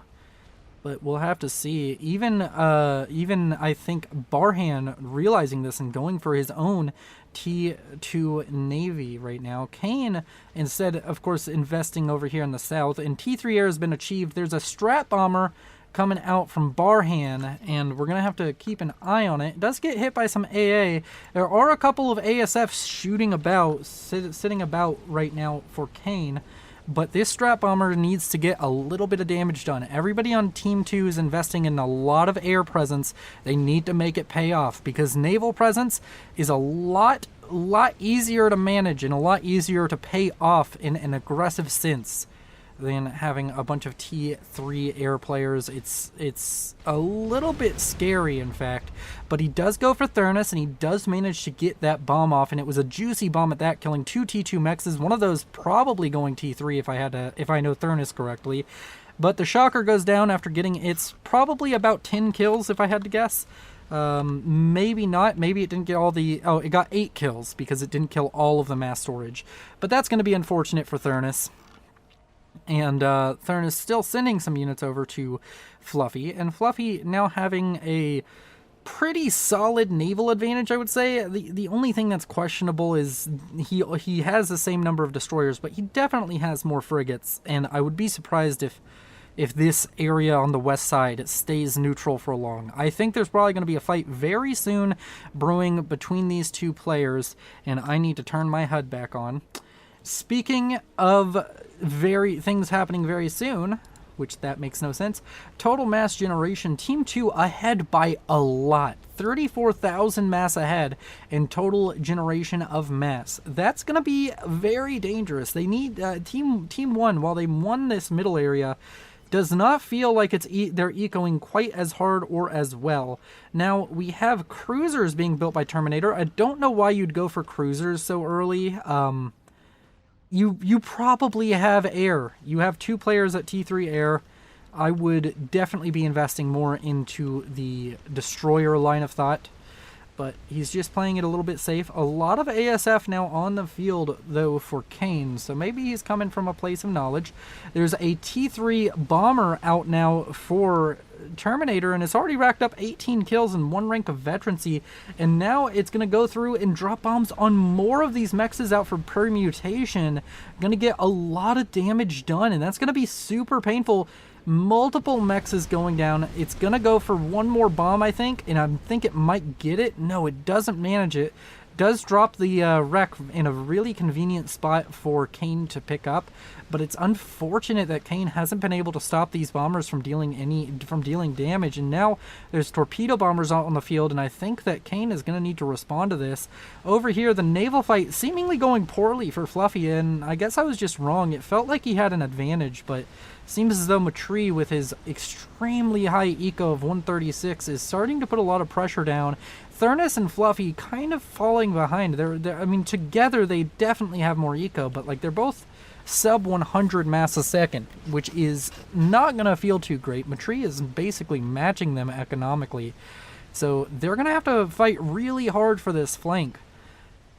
But we'll have to see. Even I think Barhan realizing this and going for his own T2 Navy right now. Kane, instead, of course, investing over here in the south. And T3 air has been achieved. There's a strat bomber coming out from Barhan, and we're going to have to keep an eye on it. It does get hit by some AA. There are a couple of ASFs shooting about, sitting about right now for Kane, but this strat bomber needs to get a little bit of damage done. Everybody on Team 2 is investing in a lot of air presence. They need to make it pay off because naval presence is a lot easier to manage and a lot easier to pay off in an aggressive sense than having a bunch of T3 air players. It's a little bit scary, in fact, but he does go for Thurnis, and he does manage to get that bomb off, and it was a juicy bomb at that, killing 2 T2 mexes, one of those probably going T3 if I know Thurnis correctly. But the Shocker goes down after getting its probably about 10 kills, if I had to guess. Maybe not. Maybe it didn't get all the... Oh, it got 8 kills because it didn't kill all of the mass storage. But that's going to be unfortunate for Thurnis. And Thurnis still sending some units over to Fluffy, and Fluffy now having a pretty solid naval advantage, I would say. The only thing that's questionable is he has the same number of destroyers, but he definitely has more frigates, and I would be surprised if this area on the west side stays neutral for long. I think there's probably going to be a fight very soon brewing between these two players, and I need to turn my HUD back on. Speaking of things happening very soon, which that makes no sense, total mass generation, Team 2 ahead by a lot. 34,000 mass ahead in total generation of mass. That's going to be very dangerous. They need Team 1, while they won this middle area, does not feel like they're ecoing quite as hard or as well. Now, we have cruisers being built by Terminator. I don't know why you'd go for cruisers so early. You probably have air. You have 2 players at T3 air. I would definitely be investing more into the destroyer line of thought, but he's just playing it a little bit safe. A lot of ASF now on the field, though, for Kane, so maybe he's coming from a place of knowledge. There's a T3 bomber out now for Terminator, and it's already racked up 18 kills and 1 rank of veterancy, and now it's going to go through and drop bombs on more of these mexes out for permutation. Going to get a lot of damage done, and that's going to be super painful. Multiple mexes going down. It's going to go for 1 more bomb, I think, and I think it might get it. No, it doesn't manage it. Does drop the wreck in a really convenient spot for Kane to pick up, but it's unfortunate that Kane hasn't been able to stop these bombers from dealing damage, and now there's torpedo bombers out on the field, and I think that Kane is going to need to respond to this. Over here, the naval fight seemingly going poorly for Fluffy, and I guess I was just wrong. It felt like he had an advantage, but seems as though Matri, with his extremely high eco of 136, is starting to put a lot of pressure down. Thurnis and Fluffy kind of falling behind. I mean, together they definitely have more eco, but like they're both sub 100 mass a second, which is not going to feel too great. Matri is basically matching them economically, so they're going to have to fight really hard for this flank.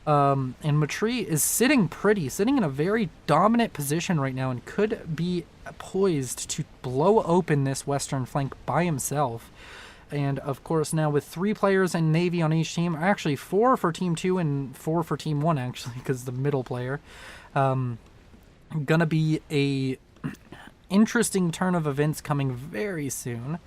And Matri is sitting in a very dominant position right now and could be poised to blow open this western flank by himself. And of course, now with 3 players and Navy on each team, actually 4 for Team 2 and 4 for Team 1, actually, because the middle player, gonna be a interesting turn of events coming very soon.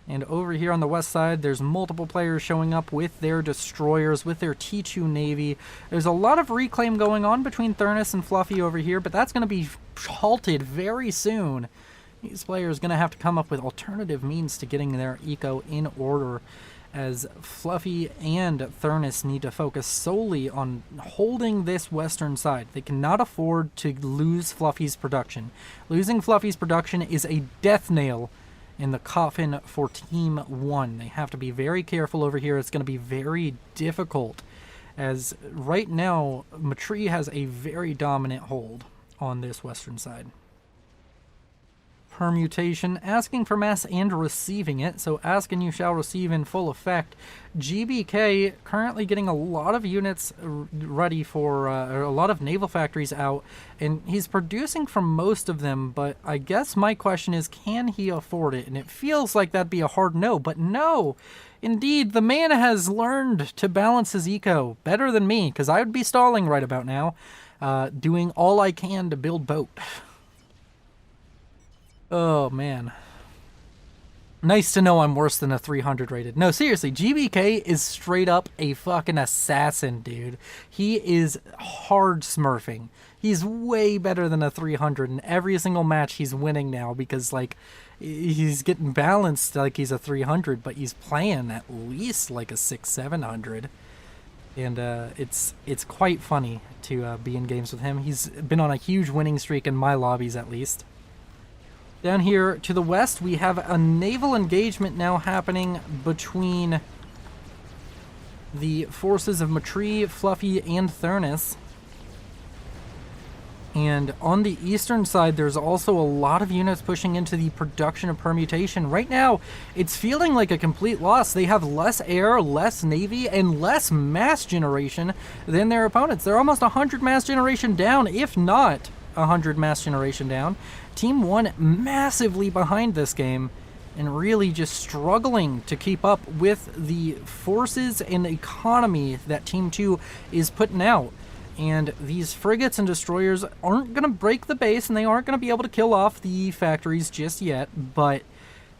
And over here on the west side, there's multiple players showing up with their destroyers, with their T2 Navy. There's a lot of reclaim going on between Thurnis and Fluffy over here, but that's going to be halted very soon. These players are going to have to come up with alternative means to getting their eco in order, as Fluffy and Thurnis need to focus solely on holding this western side. They cannot afford to lose Fluffy's production. Losing Fluffy's production is a death nail in the coffin for Team 1. They have to be very careful over here. It's going to be very difficult, as right now Matri has a very dominant hold on this western side. Permutation, asking for mass and receiving it, so ask and you shall receive in full effect. GBK currently getting a lot of units ready for, a lot of naval factories out, and he's producing from most of them, but I guess my question is, can he afford it? And it feels like that'd be a hard no, but no! Indeed, the man has learned to balance his eco better than me, because I would be stalling right about now, doing all I can to build boat. Oh, man. Nice to know I'm worse than a 300 rated. No, seriously, GBK is straight up a fucking assassin, dude. He is hard smurfing. He's way better than a 300 in every single match he's winning now because, like, he's getting balanced like he's a 300, but he's playing at least like a 600-700. And it's quite funny to be in games with him. He's been on a huge winning streak in my lobbies, at least. Down here to the west, we have a naval engagement now happening between the forces of Matree, Fluffy, and Thurnis. And on the eastern side, there's also a lot of units pushing into the production of permutation. Right now, it's feeling like a complete loss. They have less air, less navy, and less mass generation than their opponents. They're almost 100 mass generation down, if not 100 mass generation down. Team 1 massively behind this game and really just struggling to keep up with the forces and economy that Team 2 is putting out. And these frigates and destroyers aren't going to break the base, and they aren't going to be able to kill off the factories just yet, but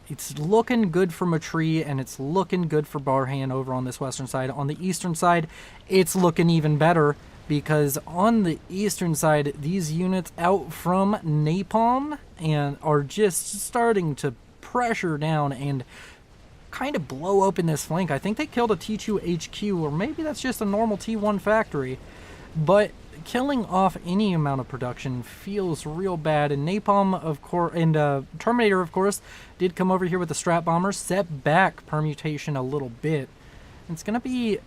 it's looking good for Matree, and it's looking good for Barhan over on this western side. On the eastern side, it's looking even better, because on the eastern side, these units out from Napalm and are just starting to pressure down and kind of blow open this flank. I think they killed a T2 HQ, or maybe that's just a normal T1 factory. But killing off any amount of production feels real bad. And Napalm, of course, and Terminator, of course, did come over here with the Strat Bomber, set back permutation a little bit. It's going to be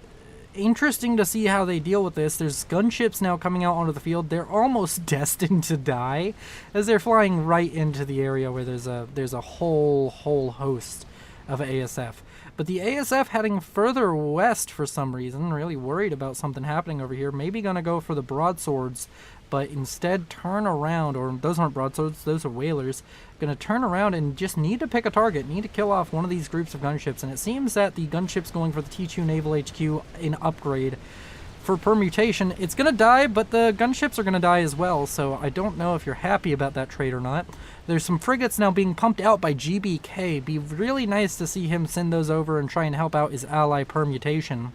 interesting to see how they deal with this. There's gunships now coming out onto the field. They're almost destined to die as they're flying right into the area where there's a whole host of ASF. But the ASF heading further west for some reason, really worried about something happening over here, maybe going to go for the broadswords, but instead turn around, or those aren't broadswords, those are whalers, going to turn around and just need to pick a target, need to kill off one of these groups of gunships. And it seems that the gunship's going for the T2 Naval HQ in upgrade for permutation. It's going to die, but the gunships are going to die as well, so I don't know if you're happy about that trade or not. There's some frigates now being pumped out by GBK. Be really nice to see him send those over and try and help out his ally permutation.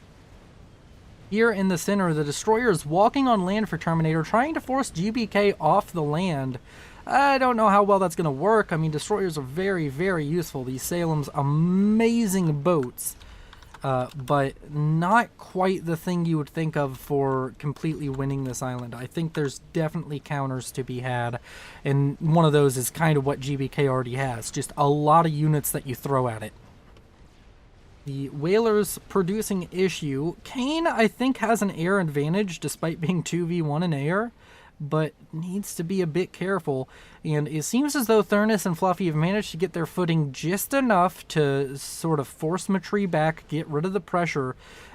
Here in the center, the destroyer is walking on land for Terminator, trying to force GBK off the land. I don't know how well that's going to work. I mean, destroyers are very, very useful. These Salem's amazing boats. But not quite the thing you would think of for completely winning this island. I think there's definitely counters to be had, and one of those is kind of what GBK already has, just a lot of units that you throw at it. The whalers producing issue. Kane, I think, has an air advantage despite being 2v1 in air, but needs to be a bit careful. And it seems as though Thurnis and Fluffy have managed to get their footing just enough to sort of force Matree back, get rid of the pressure.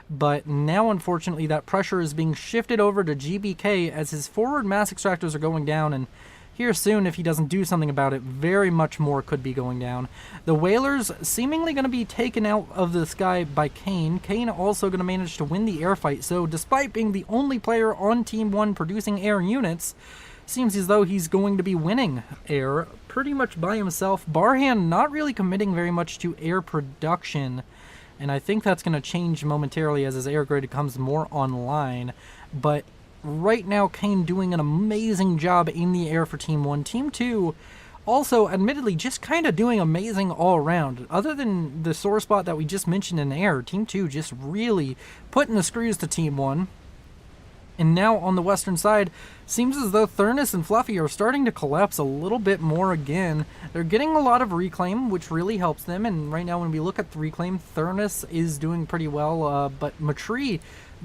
But now, unfortunately, that pressure is being shifted over to GBK as his forward mass extractors are going down, and here soon, if he doesn't do something about it, very much more could be going down. The whalers seemingly going to be taken out of the sky by Kane. Kane also going to manage to win the air fight, so despite being the only player on Team 1 producing air units, seems as though he's going to be winning air pretty much by himself. Barhan not really committing very much to air production, and I think that's going to change momentarily as his air grid comes more online, but right now, Kane doing an amazing job in the air for Team 1. Team 2 also, admittedly, just kind of doing amazing all around. Other than the sore spot that we just mentioned in air, Team 2 just really putting the screws to Team 1. And now on the western side, seems as though Thurnis and Fluffy are starting to collapse a little bit more again. They're getting a lot of reclaim, which really helps them. And right now, when we look at the reclaim, Thurnis is doing pretty well, but Matree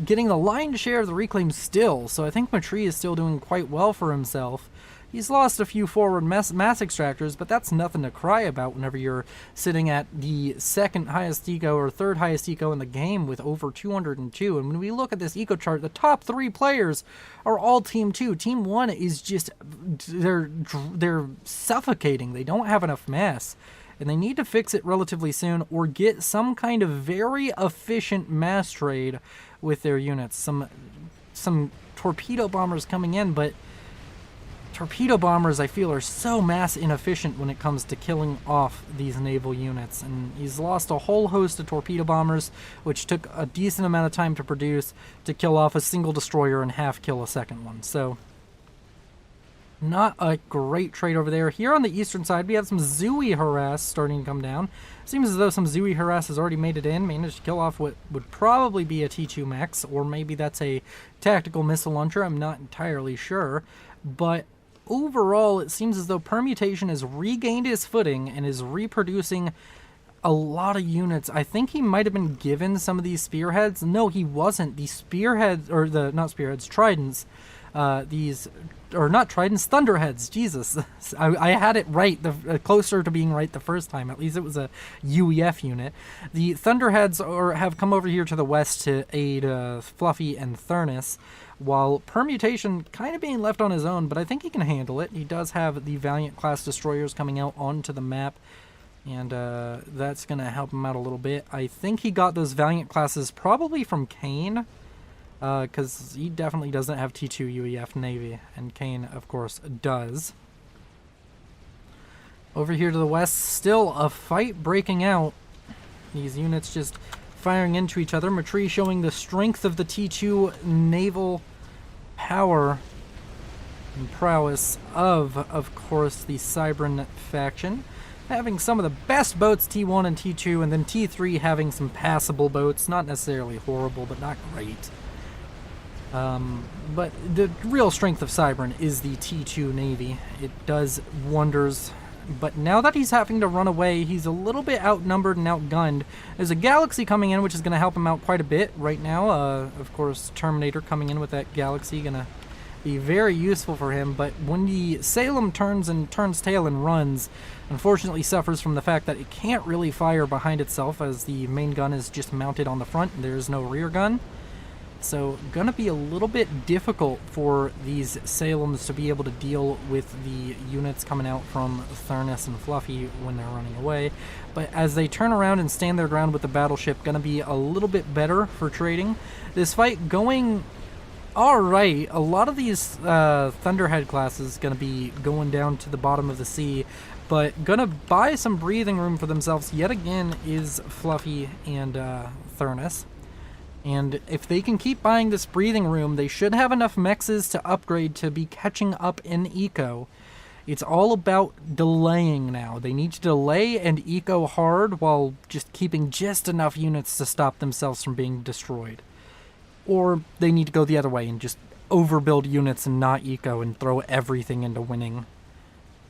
getting the lion's share of the reclaim still, so I think Matree is still doing quite well for himself. He's lost a few forward mass extractors, but that's nothing to cry about whenever you're sitting at the second highest eco or third highest eco in the game with over 202. And when we look at this eco chart, the top 3 players are all Team 2. Team 1 is just, they're suffocating. They don't have enough mass, and they need to fix it relatively soon or get some kind of very efficient mass trade with their units. Some torpedo bombers coming in, but torpedo bombers, I feel, are so mass inefficient when it comes to killing off these naval units. And he's lost a whole host of torpedo bombers, which took a decent amount of time to produce to kill off a single destroyer and half kill a second one. So, not a great trade over there. Here on the eastern side, we have some Zooey harass starting to come down. Seems as though some Zooey harass has already made it in, managed to kill off what would probably be a T2 Max, or maybe that's a tactical missile launcher. I'm not entirely sure. But overall, it seems as though Permutation has regained his footing and is reproducing a lot of units. I think he might have been given some of these spearheads. No, he wasn't. The spearheads, or the, not spearheads, tridents, not tridents, thunderheads. Jesus, I had it right, closer to being right the first time. At least it was a UEF unit. The thunderheads have come over here to the west to aid Fluffy and Thurnus, while Permutation kind of being left on his own, but I think he can handle it. He does have the Valiant class destroyers coming out onto the map, and that's going to help him out a little bit. I think he got those Valiant classes probably from Kane, because he definitely doesn't have T2 UEF Navy, and Kane, of course, does. Over here to the west, still a fight breaking out. These units just firing into each other. Matri showing the strength of the T2 naval power and prowess of course, the Cybran faction. Having some of the best boats, T1 and T2, and then T3 having some passable boats. Not necessarily horrible, but not great. But the real strength of Cybran is the T2 Navy. It does wonders. But now that he's having to run away, he's a little bit outnumbered and outgunned. There's a Galaxy coming in, which is going to help him out quite a bit right now. Of course, Terminator coming in with that Galaxy, going to be very useful for him. But when the Salem turns tail and runs, unfortunately suffers from the fact that it can't really fire behind itself, as the main gun is just mounted on the front and there's no rear gun. So, gonna be a little bit difficult for these Salems to be able to deal with the units coming out from Thurnus and Fluffy when they're running away. But as they turn around and stand their ground with the battleship, gonna be a little bit better for trading. This fight going alright. A lot of these Thunderhead classes gonna be going down to the bottom of the sea, but gonna buy some breathing room for themselves yet again is Fluffy and Thurnus. And if they can keep buying this breathing room, they should have enough mexes to upgrade to be catching up in eco. It's all about delaying now. They need to delay and eco hard while just keeping just enough units to stop themselves from being destroyed. Or they need to go the other way and just overbuild units and not eco and throw everything into winning.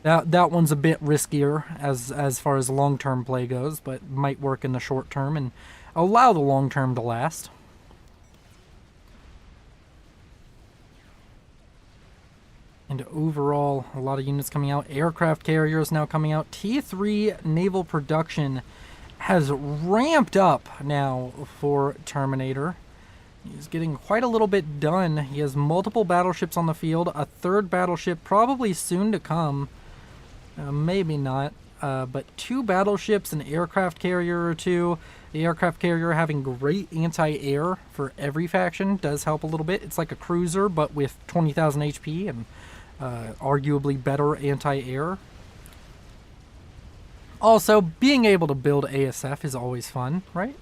That one's a bit riskier as far as long-term play goes, but might work in the short term and allow the long term to last. And overall, a lot of units coming out. Aircraft carriers now coming out. T3 naval production has ramped up now for Terminator. He's getting quite a little bit done. He has multiple battleships on the field. A third battleship probably soon to come. Maybe not. But 2 battleships, an aircraft carrier or 2. The aircraft carrier having great anti-air for every faction does help a little bit. It's like a cruiser, but with 20,000 HP and arguably better anti-air. Also, being able to build ASF is always fun, right?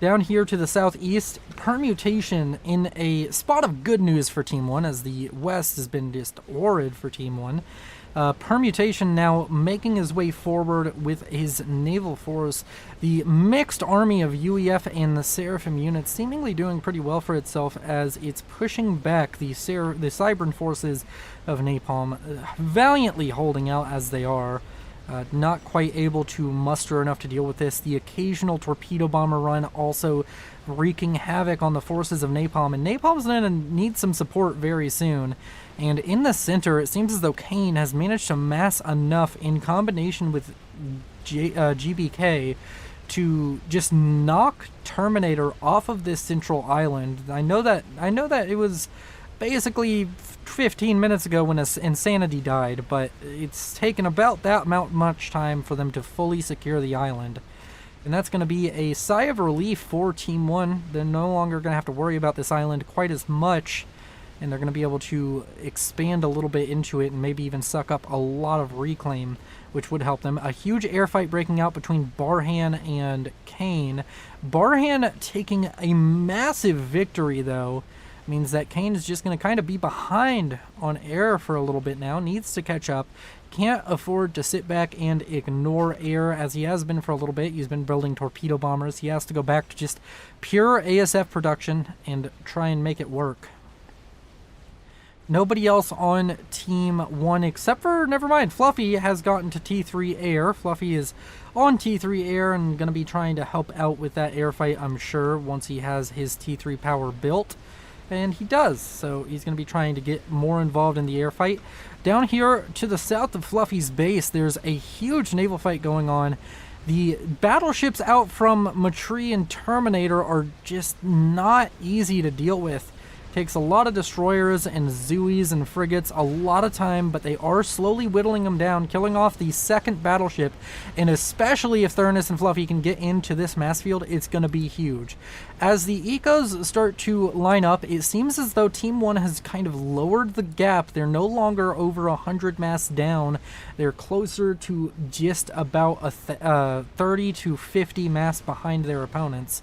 Down here to the southeast, Permutation in a spot of good news for Team 1, as the west has been just horrid for Team 1. Permutation now making his way forward with his naval force. The mixed army of UEF and the Seraphim units seemingly doing pretty well for itself as it's pushing back the Cybran forces of Napalm, valiantly holding out as they are. Not quite able to muster enough to deal with this. The occasional torpedo bomber run also wreaking havoc on the forces of Napalm, and Napalm's going to need some support very soon. And in the center, it seems as though Kane has managed to mass enough in combination with GBK to just knock Terminator off of this central island. I know that it was basically 15 minutes ago when Insanity died, but it's taken about that much time for them to fully secure the island. And that's going to be a sigh of relief for Team 1. They're no longer going to have to worry about this island quite as much. and they're going to be able to expand a little bit into it and maybe even suck up a lot of reclaim, which would help them. A huge air fight breaking out between Barhan and Kane. Barhan taking a massive victory, though, means that Kane is just going to kind of be behind on air for a little bit now, needs to catch up. Can't afford to sit back and ignore air as he has been for a little bit. He's been building torpedo bombers. He has to go back to just pure ASF production and try and make it work. Nobody else on Team 1 except for, never mind, Fluffy has gotten to T3 Air. Fluffy is on T3 Air and going to be trying to help out with that air fight, I'm sure, once he has his T3 power built. And he does, so he's going to be trying to get more involved in the air fight. Down here to the south of Fluffy's base, there's a huge naval fight going on. The battleships out from Matree and Terminator are just not easy to deal with. Takes a lot of destroyers and Zoes and frigates, a lot of time, but they are slowly whittling them down, killing off the second battleship, and especially if Thurnis and Fluffy can get into this mass field, it's going to be huge. As the ecos start to line up, it seems as though Team 1 has kind of lowered the gap. They're no longer over 100 mass down. They're closer to just about a 30 to 50 mass behind their opponents.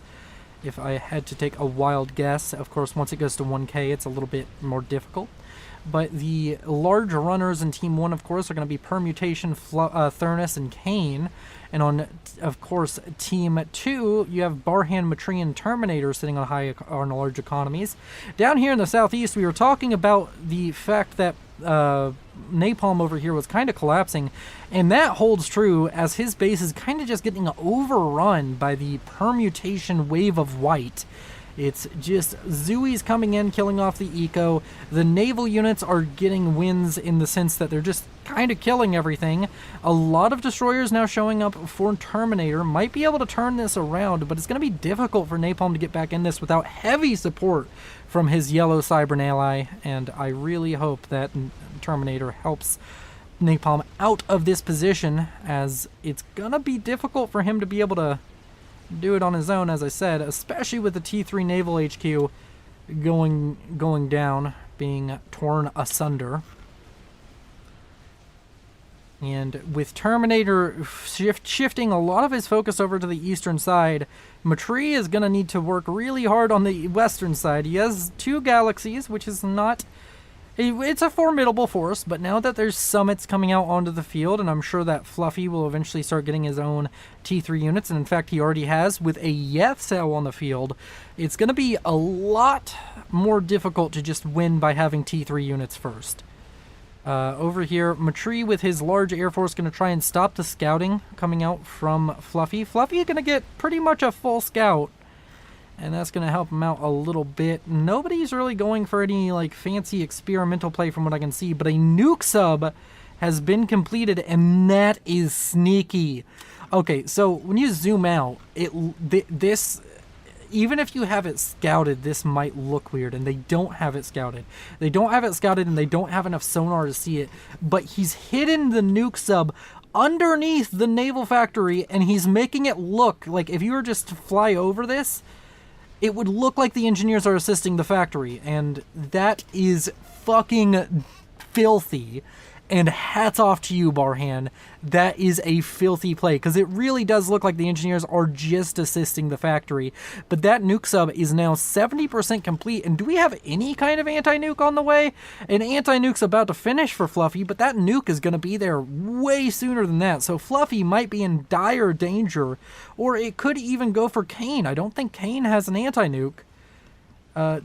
If I had to take a wild guess, of course, once it goes to 1K, it's a little bit more difficult. But the large runners in Team 1, of course, are going to be Permutation, Thurnis, and Kane. And on, of course, Team 2, you have Barhan, Matree, and Terminator sitting on large economies. Down here in the southeast, we were talking about the fact that Napalm over here was kind of collapsing, and that holds true as his base is kind of just getting overrun by the Permutation wave of white. It's just Zooies coming in, killing off the eco. The naval units are getting wins in the sense that they're just kind of killing everything. A lot of destroyers now showing up for Terminator. Might be able to turn this around, but it's going to be difficult for Napalm to get back in this without heavy support from his yellow Cybran ally, and I really hope that Terminator helps Napalm out of this position, as it's going to be difficult for him to be able to do it on his own, as I said, especially with the T3 Naval HQ going down, being torn asunder. And with Terminator shifting a lot of his focus over to the eastern side, Matree is going to need to work really hard on the western side. He has 2 galaxies, which is not... It's a formidable force, but now that there's summits coming out onto the field, and I'm sure that Fluffy will eventually start getting his own T3 units, and in fact he already has, with a Yeth cell on the field, it's going to be a lot more difficult to just win by having T3 units first. Over here, Matree with his large air force going to try and stop the scouting coming out from Fluffy. Fluffy is going to get pretty much a full scout, and that's going to help him out a little bit. Nobody's really going for any like fancy experimental play from what I can see, but a nuke sub has been completed, and that is sneaky. Okay, so when you zoom out, this, even if you have it scouted, this might look weird, and they don't have it scouted. They don't have it scouted, and they don't have enough sonar to see it, but he's hidden the nuke sub underneath the naval factory, and he's making it look like if you were just to fly over this, it would look like the engineers are assisting the factory, and that is fucking filthy. And hats off to you, Barhan. That is a filthy play, because it really does look like the engineers are just assisting the factory. But that nuke sub is now 70% complete, and do we have any kind of anti-nuke on the way? An anti-nuke's about to finish for Fluffy, but that nuke is going to be there way sooner than that, so Fluffy might be in dire danger, or it could even go for Kane. I don't think Kane has an anti-nuke.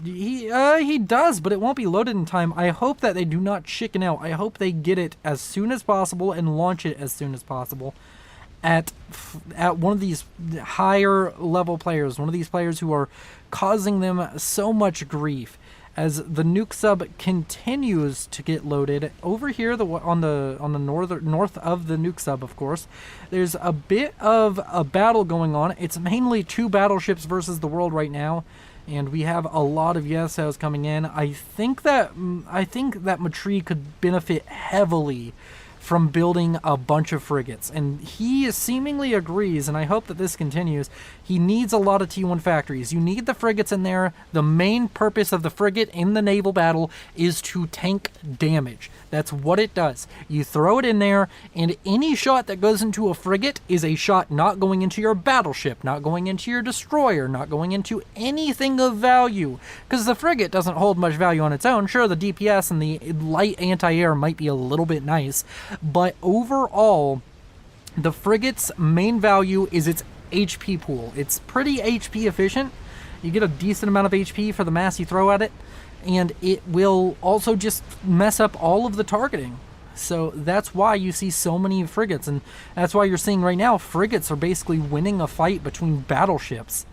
He does, but it won't be loaded in time. I hope that they do not chicken out. I hope they get it as soon as possible and launch it as soon as possible at one of these higher level players, one of these players who are causing them so much grief. As the nuke sub continues to get loaded over here, on the north of the nuke sub, of course, there's a bit of a battle going on. It's mainly 2 battleships versus the world right now. And we have a lot of yes cells coming in. I think that Matree could benefit heavily from building a bunch of frigates. And he seemingly agrees, and I hope that this continues. He needs a lot of T1 factories. You need the frigates in there. The main purpose of the frigate in the naval battle is to tank damage. That's what it does. You throw it in there, and any shot that goes into a frigate is a shot not going into your battleship, not going into your destroyer, not going into anything of value. Because the frigate doesn't hold much value on its own. Sure, the DPS and the light anti-air might be a little bit nice, but overall, the frigate's main value is its HP pool. It's pretty HP efficient. You get a decent amount of HP for the mass you throw at it, and it will also just mess up all of the targeting. So that's why you see so many frigates, and that's why you're seeing right now frigates are basically winning a fight between battleships.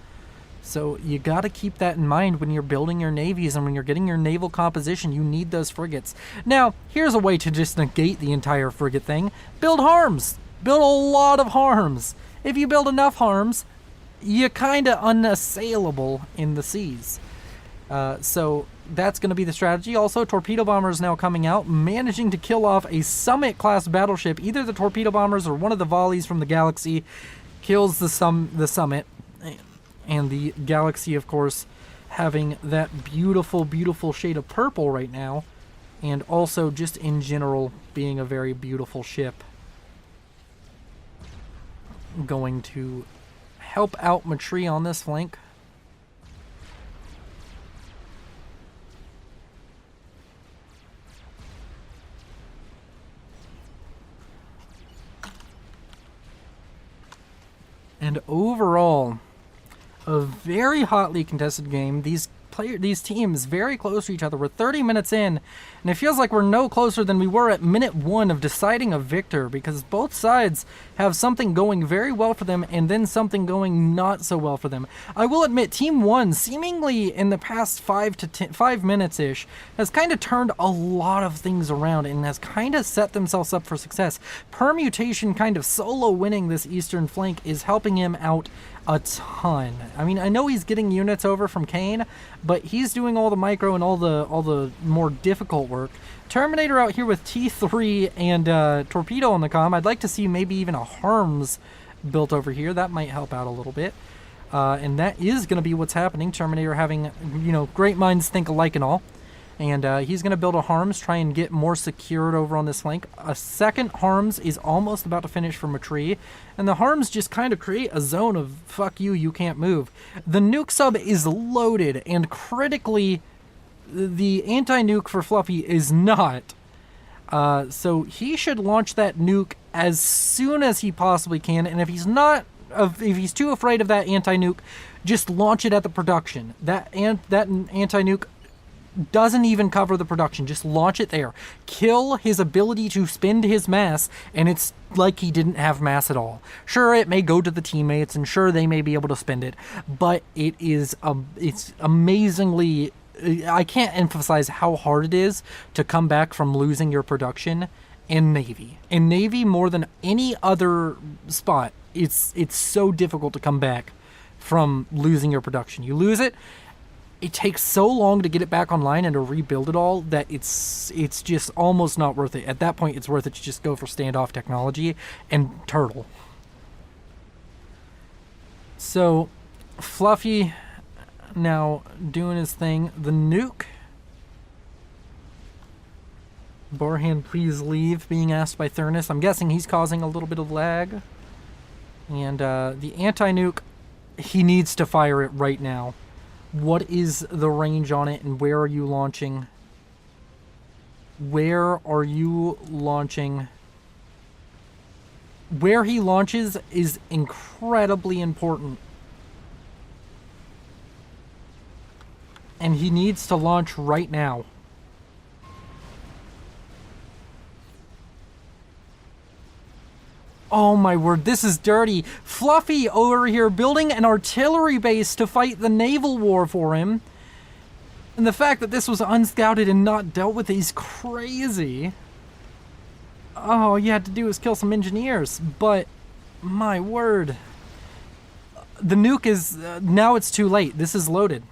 So you got to keep that in mind when you're building your navies and when you're getting your naval composition. You need those frigates. Now, here's a way to just negate the entire frigate thing. Build harms. Build a lot of harms. If you build enough harms, you're kind of unassailable in the seas. So that's going to be the strategy. Also, torpedo bombers now coming out, managing to kill off a Summit-class battleship. Either the torpedo bombers or one of the volleys from the Galaxy kills the Summit. And the Galaxy, of course, having that beautiful, beautiful shade of purple right now. And also, just in general, being a very beautiful ship. Going to help out Matri on this flank. And overall, a very hotly contested game. These teams very close to each other. We're 30 minutes in, and it feels like we're no closer than we were at minute 1 of deciding a victor, because both sides have something going very well for them and then something going not so well for them. I will admit, Team 1, seemingly in the past 5 minutes-ish, has kind of turned a lot of things around and has kind of set themselves up for success. Permutation kind of solo winning this eastern flank is helping him out a ton. I mean, I know he's getting units over from Kane, but he's doing all the micro and all the more difficult work. Terminator out here with T3 and Torpedo on the comm. I'd like to see maybe even a Harms built over here. That might help out a little bit. And that is going to be what's happening. Terminator having, great minds think alike and all. And he's going to build a Harms, try and get more secured over on this flank. A second Harms is almost about to finish from a tree. And the Harms just kind of create a zone of, fuck you, you can't move. The nuke sub is loaded, and critically, the anti-nuke for Fluffy is not. So he should launch that nuke as soon as he possibly can. And if he's too afraid of that anti-nuke, just launch it at the production. That anti-nuke doesn't even cover the production. Just launch it there. Kill his ability to spend his mass, and it's like he didn't have mass at all. Sure, it may go to the teammates, and sure, they may be able to spend it, but it's amazingly... I can't emphasize how hard it is to come back from losing your production in Navy. In Navy, more than any other spot, it's so difficult to come back from losing your production. You lose it, it takes so long to get it back online and to rebuild it all that it's just almost not worth it. At that point, it's worth it to just go for standoff technology and turtle. So, Fluffy now doing his thing. The nuke. Barhand, please leave, being asked by Thurnus. I'm guessing he's causing a little bit of lag. And the anti-nuke, he needs to fire it right now. What is the range on it, and where are you launching? Where are you launching? Where he launches is incredibly important. And he needs to launch right now. Oh my word, this is dirty. Fluffy over here building an artillery base to fight the naval war for him. And the fact that this was unscouted and not dealt with is crazy. All you had to do was kill some engineers, but my word. The nuke is, now it's too late. This is loaded.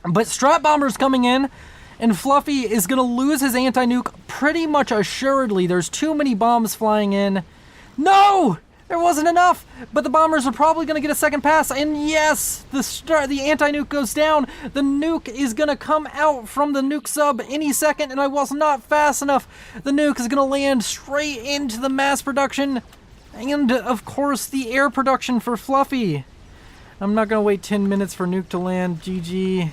But Strat Bomber's coming in, And Fluffy is going to lose his anti-nuke pretty much assuredly. There's too many bombs flying in. No! There wasn't enough! But the bombers are probably going to get a second pass. And yes! The anti-nuke goes down. The nuke is going to come out from the nuke sub any second. And I was not fast enough. The nuke is going to land straight into the mass production. And, of course, the air production for Fluffy. I'm not going to wait 10 minutes for nuke to land. GG.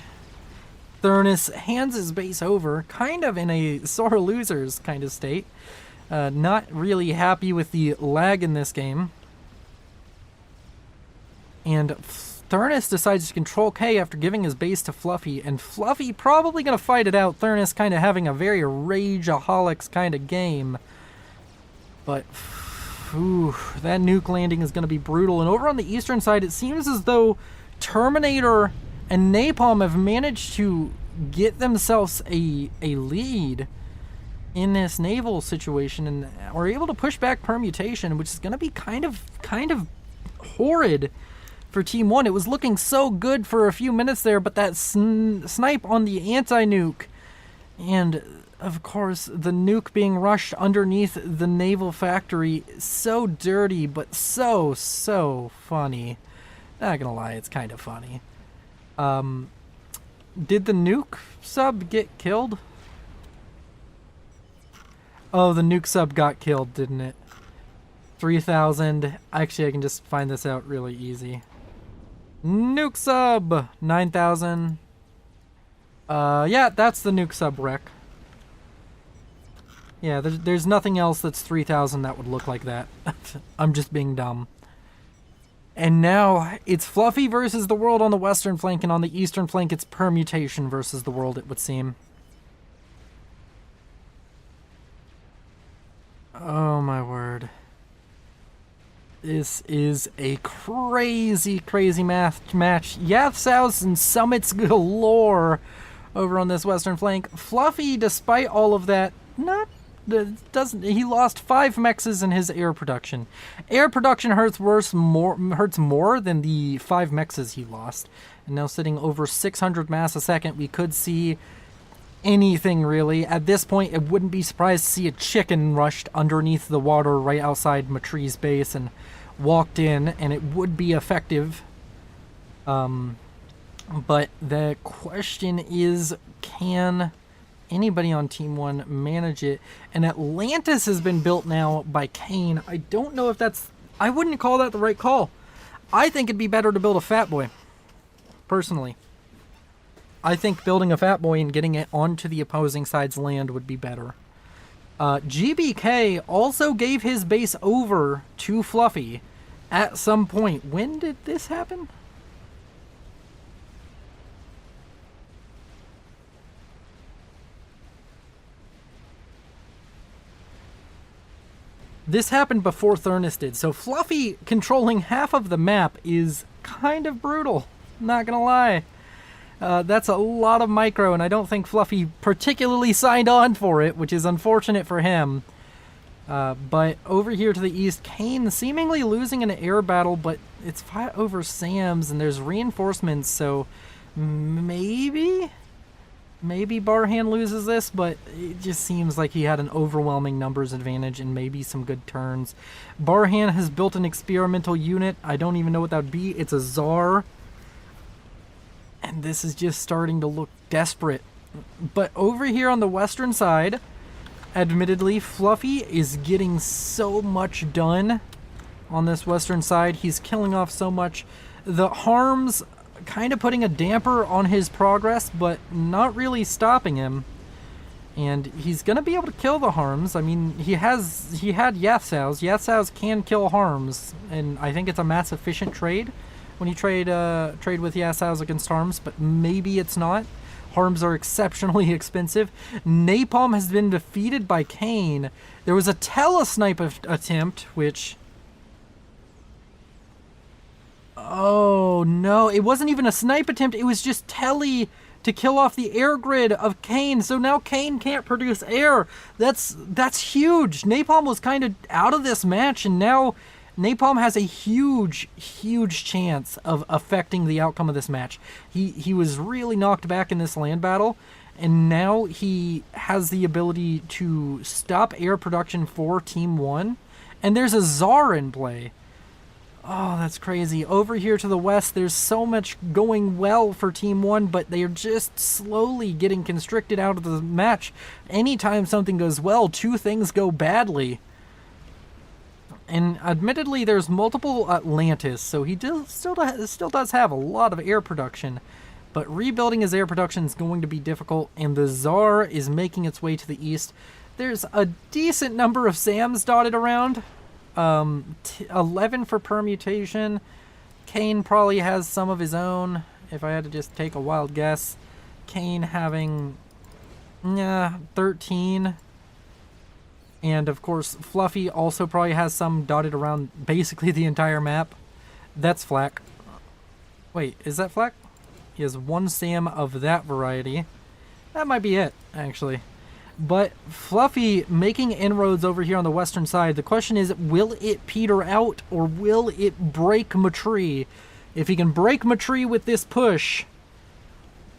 Thurnus hands his base over, kind of in a sore losers kind of state. Not really happy with the lag in this game. And Thurnus decides to control K after giving his base to Fluffy. And Fluffy probably going to fight it out. Thurnus kind of having a very rageaholics kind of game. But ooh, that nuke landing is going to be brutal. And over on the eastern side, it seems as though Terminator and Napalm have managed to get themselves a lead in this naval situation and are able to push back permutation, which is going to be kind of horrid for Team 1. It was looking so good for a few minutes there, but that snipe on the anti-nuke and, of course, the nuke being rushed underneath the naval factory, so dirty, but so funny. Not gonna lie, it's kind of funny. Did the nuke sub get killed? Oh, the nuke sub got killed, didn't it? 3,000. Actually, I can just find this out really easy. Nuke sub! 9,000. Yeah, that's the nuke sub wreck. Yeah, there's nothing else that's 3,000 that would look like that. I'm just being dumb. And now it's Fluffy versus the world on the western flank, and on the eastern flank it's permutation versus the world, it would seem. Oh my word. This is a crazy match. Yathsaus and summits galore over on this western flank. Fluffy, despite all of that, he lost 5 mexes in his air production. Air production hurts more than the 5 mexes he lost. And now sitting over 600 mass a second, we could see anything really. At this point, I wouldn't be surprised to see a chicken rushed underneath the water right outside Matree's base and walked in, and it would be effective. But the question is, can anybody on Team 1 manage it? And Atlantis has been built now by Kane. I don't know if that's... I wouldn't call that the right call. I think it'd be better to build a Fat Boy, personally. I think building a Fat Boy and getting it onto the opposing side's land would be better. GBK also gave his base over to Fluffy at some point. When did this happen? This happened before Thurnus did, so Fluffy controlling half of the map is kind of brutal, not gonna lie. That's a lot of micro, and I don't think Fluffy particularly signed on for it, which is unfortunate for him. But over here to the east, Kane seemingly losing an air battle, but it's fight over Sam's, and there's reinforcements, so maybe Barhan loses this, but it just seems like he had an overwhelming numbers advantage and maybe some good turns. Barhan has built an experimental unit. I don't even know what that would be. It's a Tsar. And this is just starting to look desperate. But over here on the western side, admittedly, Fluffy is getting so much done on this western side. He's killing off so much. The harms kind of putting a damper on his progress, but not really stopping him. And he's going to be able to kill the harms. I mean, he had Yathsaus. Yathsaus can kill harms, and I think it's a mass efficient trade when you trade with Yathsaus against harms, but maybe it's not. Harms are exceptionally expensive. Napalm has been defeated by Kane. There was a telesnipe attempt, which... Oh, no. It wasn't even a snipe attempt. It was just tele to kill off the air grid of Kane. So now Kane can't produce air. That's huge. Napalm was kind of out of this match, and now Napalm has a huge chance of affecting the outcome of this match. He was really knocked back in this land battle, And now he has the ability to stop air production for Team 1. And there's a Tsar in play. Oh, that's crazy. Over here to the west, there's so much going well for Team 1, but they are just slowly getting constricted out of the match. Anytime something goes well, two things go badly. And admittedly, there's multiple Atlantis, so he still does have a lot of air production. But rebuilding his air production is going to be difficult, and the Tsar is making its way to the east. There's a decent number of SAMs dotted around. 11 for permutation. Kane probably has some of his own, if I had to just take a wild guess. Kane having 13. And of course, Fluffy also probably has some dotted around basically the entire map. That's Flak. Wait, is that Flak? He has one SAM of that variety. That might be it, actually. But Fluffy making inroads over here on the western side. The question is, will it peter out or will it break Matri? If he can break Matri with this push,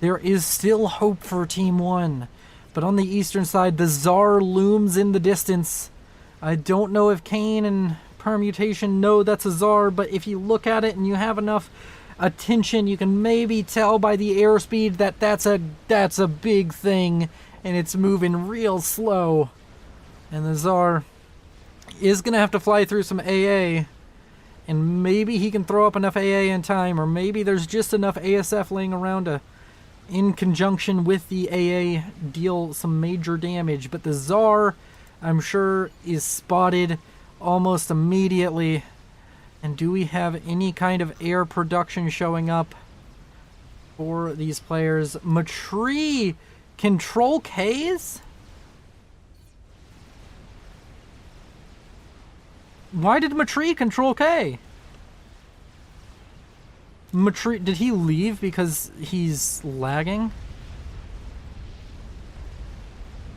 there is still hope for Team 1. But on the eastern side, the Tsar looms in the distance. I don't know if Kane and Permutation know that's a Tsar, but if you look at it and you have enough attention, you can maybe tell by the airspeed that that's a big thing. And it's moving real slow. And the Tsar is going to have to fly through some AA. And maybe he can throw up enough AA in time. Or maybe there's just enough ASF laying around to, in conjunction with the AA, deal some major damage. But the Tsar, I'm sure, is spotted almost immediately. And do we have any kind of air production showing up for these players? Matri... Control Ks? Why did Matri control K? Matri, did he leave because he's lagging?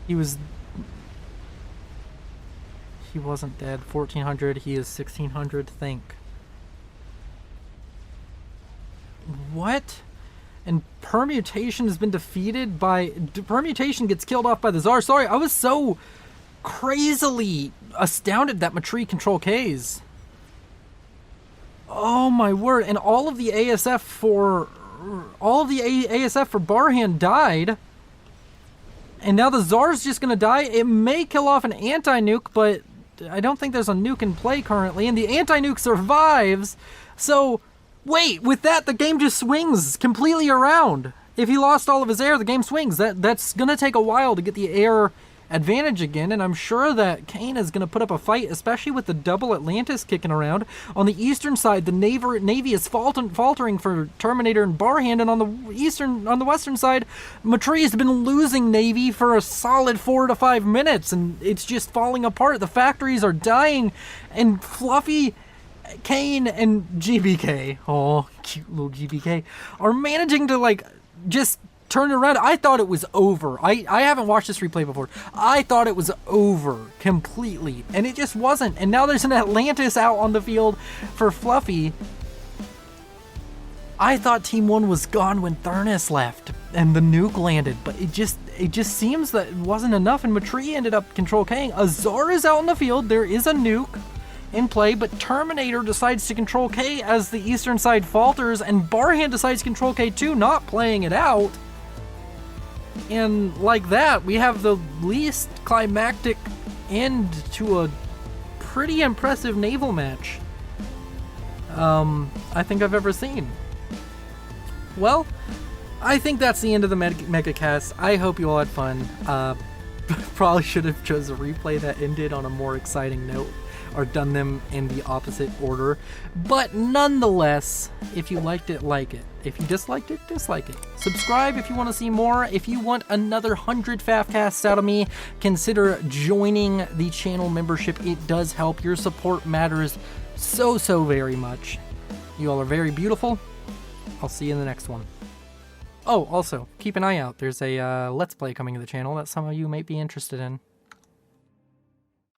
He wasn't dead. 1400, he is 1600, think. What? And Permutation has been defeated by... Permutation gets killed off by the Tsar. Sorry, I was so crazily astounded that Matri control Ks. Oh my word. And all of the ASF for... ASF for Barhan died. And now the Tsar's just gonna die. It may kill off an anti-nuke, but I don't think there's a nuke in play currently. And the anti-nuke survives. So... Wait, with that, the game just swings completely around. If he lost all of his air, the game swings. That's going to take a while to get the air advantage again, and I'm sure that Kane is going to put up a fight, especially with the double Atlantis kicking around. On the eastern side, the Navy is faltering for Terminator and Barhand, and on the western side, Matri has been losing Navy for a solid 4 to 5 minutes, and it's just falling apart. The factories are dying, and Fluffy... Kane and GBK, oh, cute little GBK, are managing to, like, just turn it around. I thought it was over. I haven't watched this replay before. I thought it was over completely, and it just wasn't. And now there's an Atlantis out on the field for Fluffy. I thought Team 1 was gone when Thurnis left and the nuke landed, but it just seems that it wasn't enough, and Matri ended up control Kang. Azar is out on the field. There is a nuke in play, but Terminator decides to control K as the eastern side falters, and Barhand decides to control K too, not playing it out. And like that, we have the least climactic end to a pretty impressive naval match I think I've ever seen. Well, I think that's the end of the Megacast. I hope you all had fun. Probably should have chose a replay that ended on a more exciting note, or done them in the opposite order. But nonetheless, if you liked it, like it. If you disliked it, dislike it. Subscribe if you want to see more. If you want another 100 Fafcasts out of me, consider joining the channel membership. It does help. Your support matters so very much. You all are very beautiful. I'll see you in the next one. Oh, also, keep an eye out. There's a Let's Play coming to the channel that some of you might be interested in.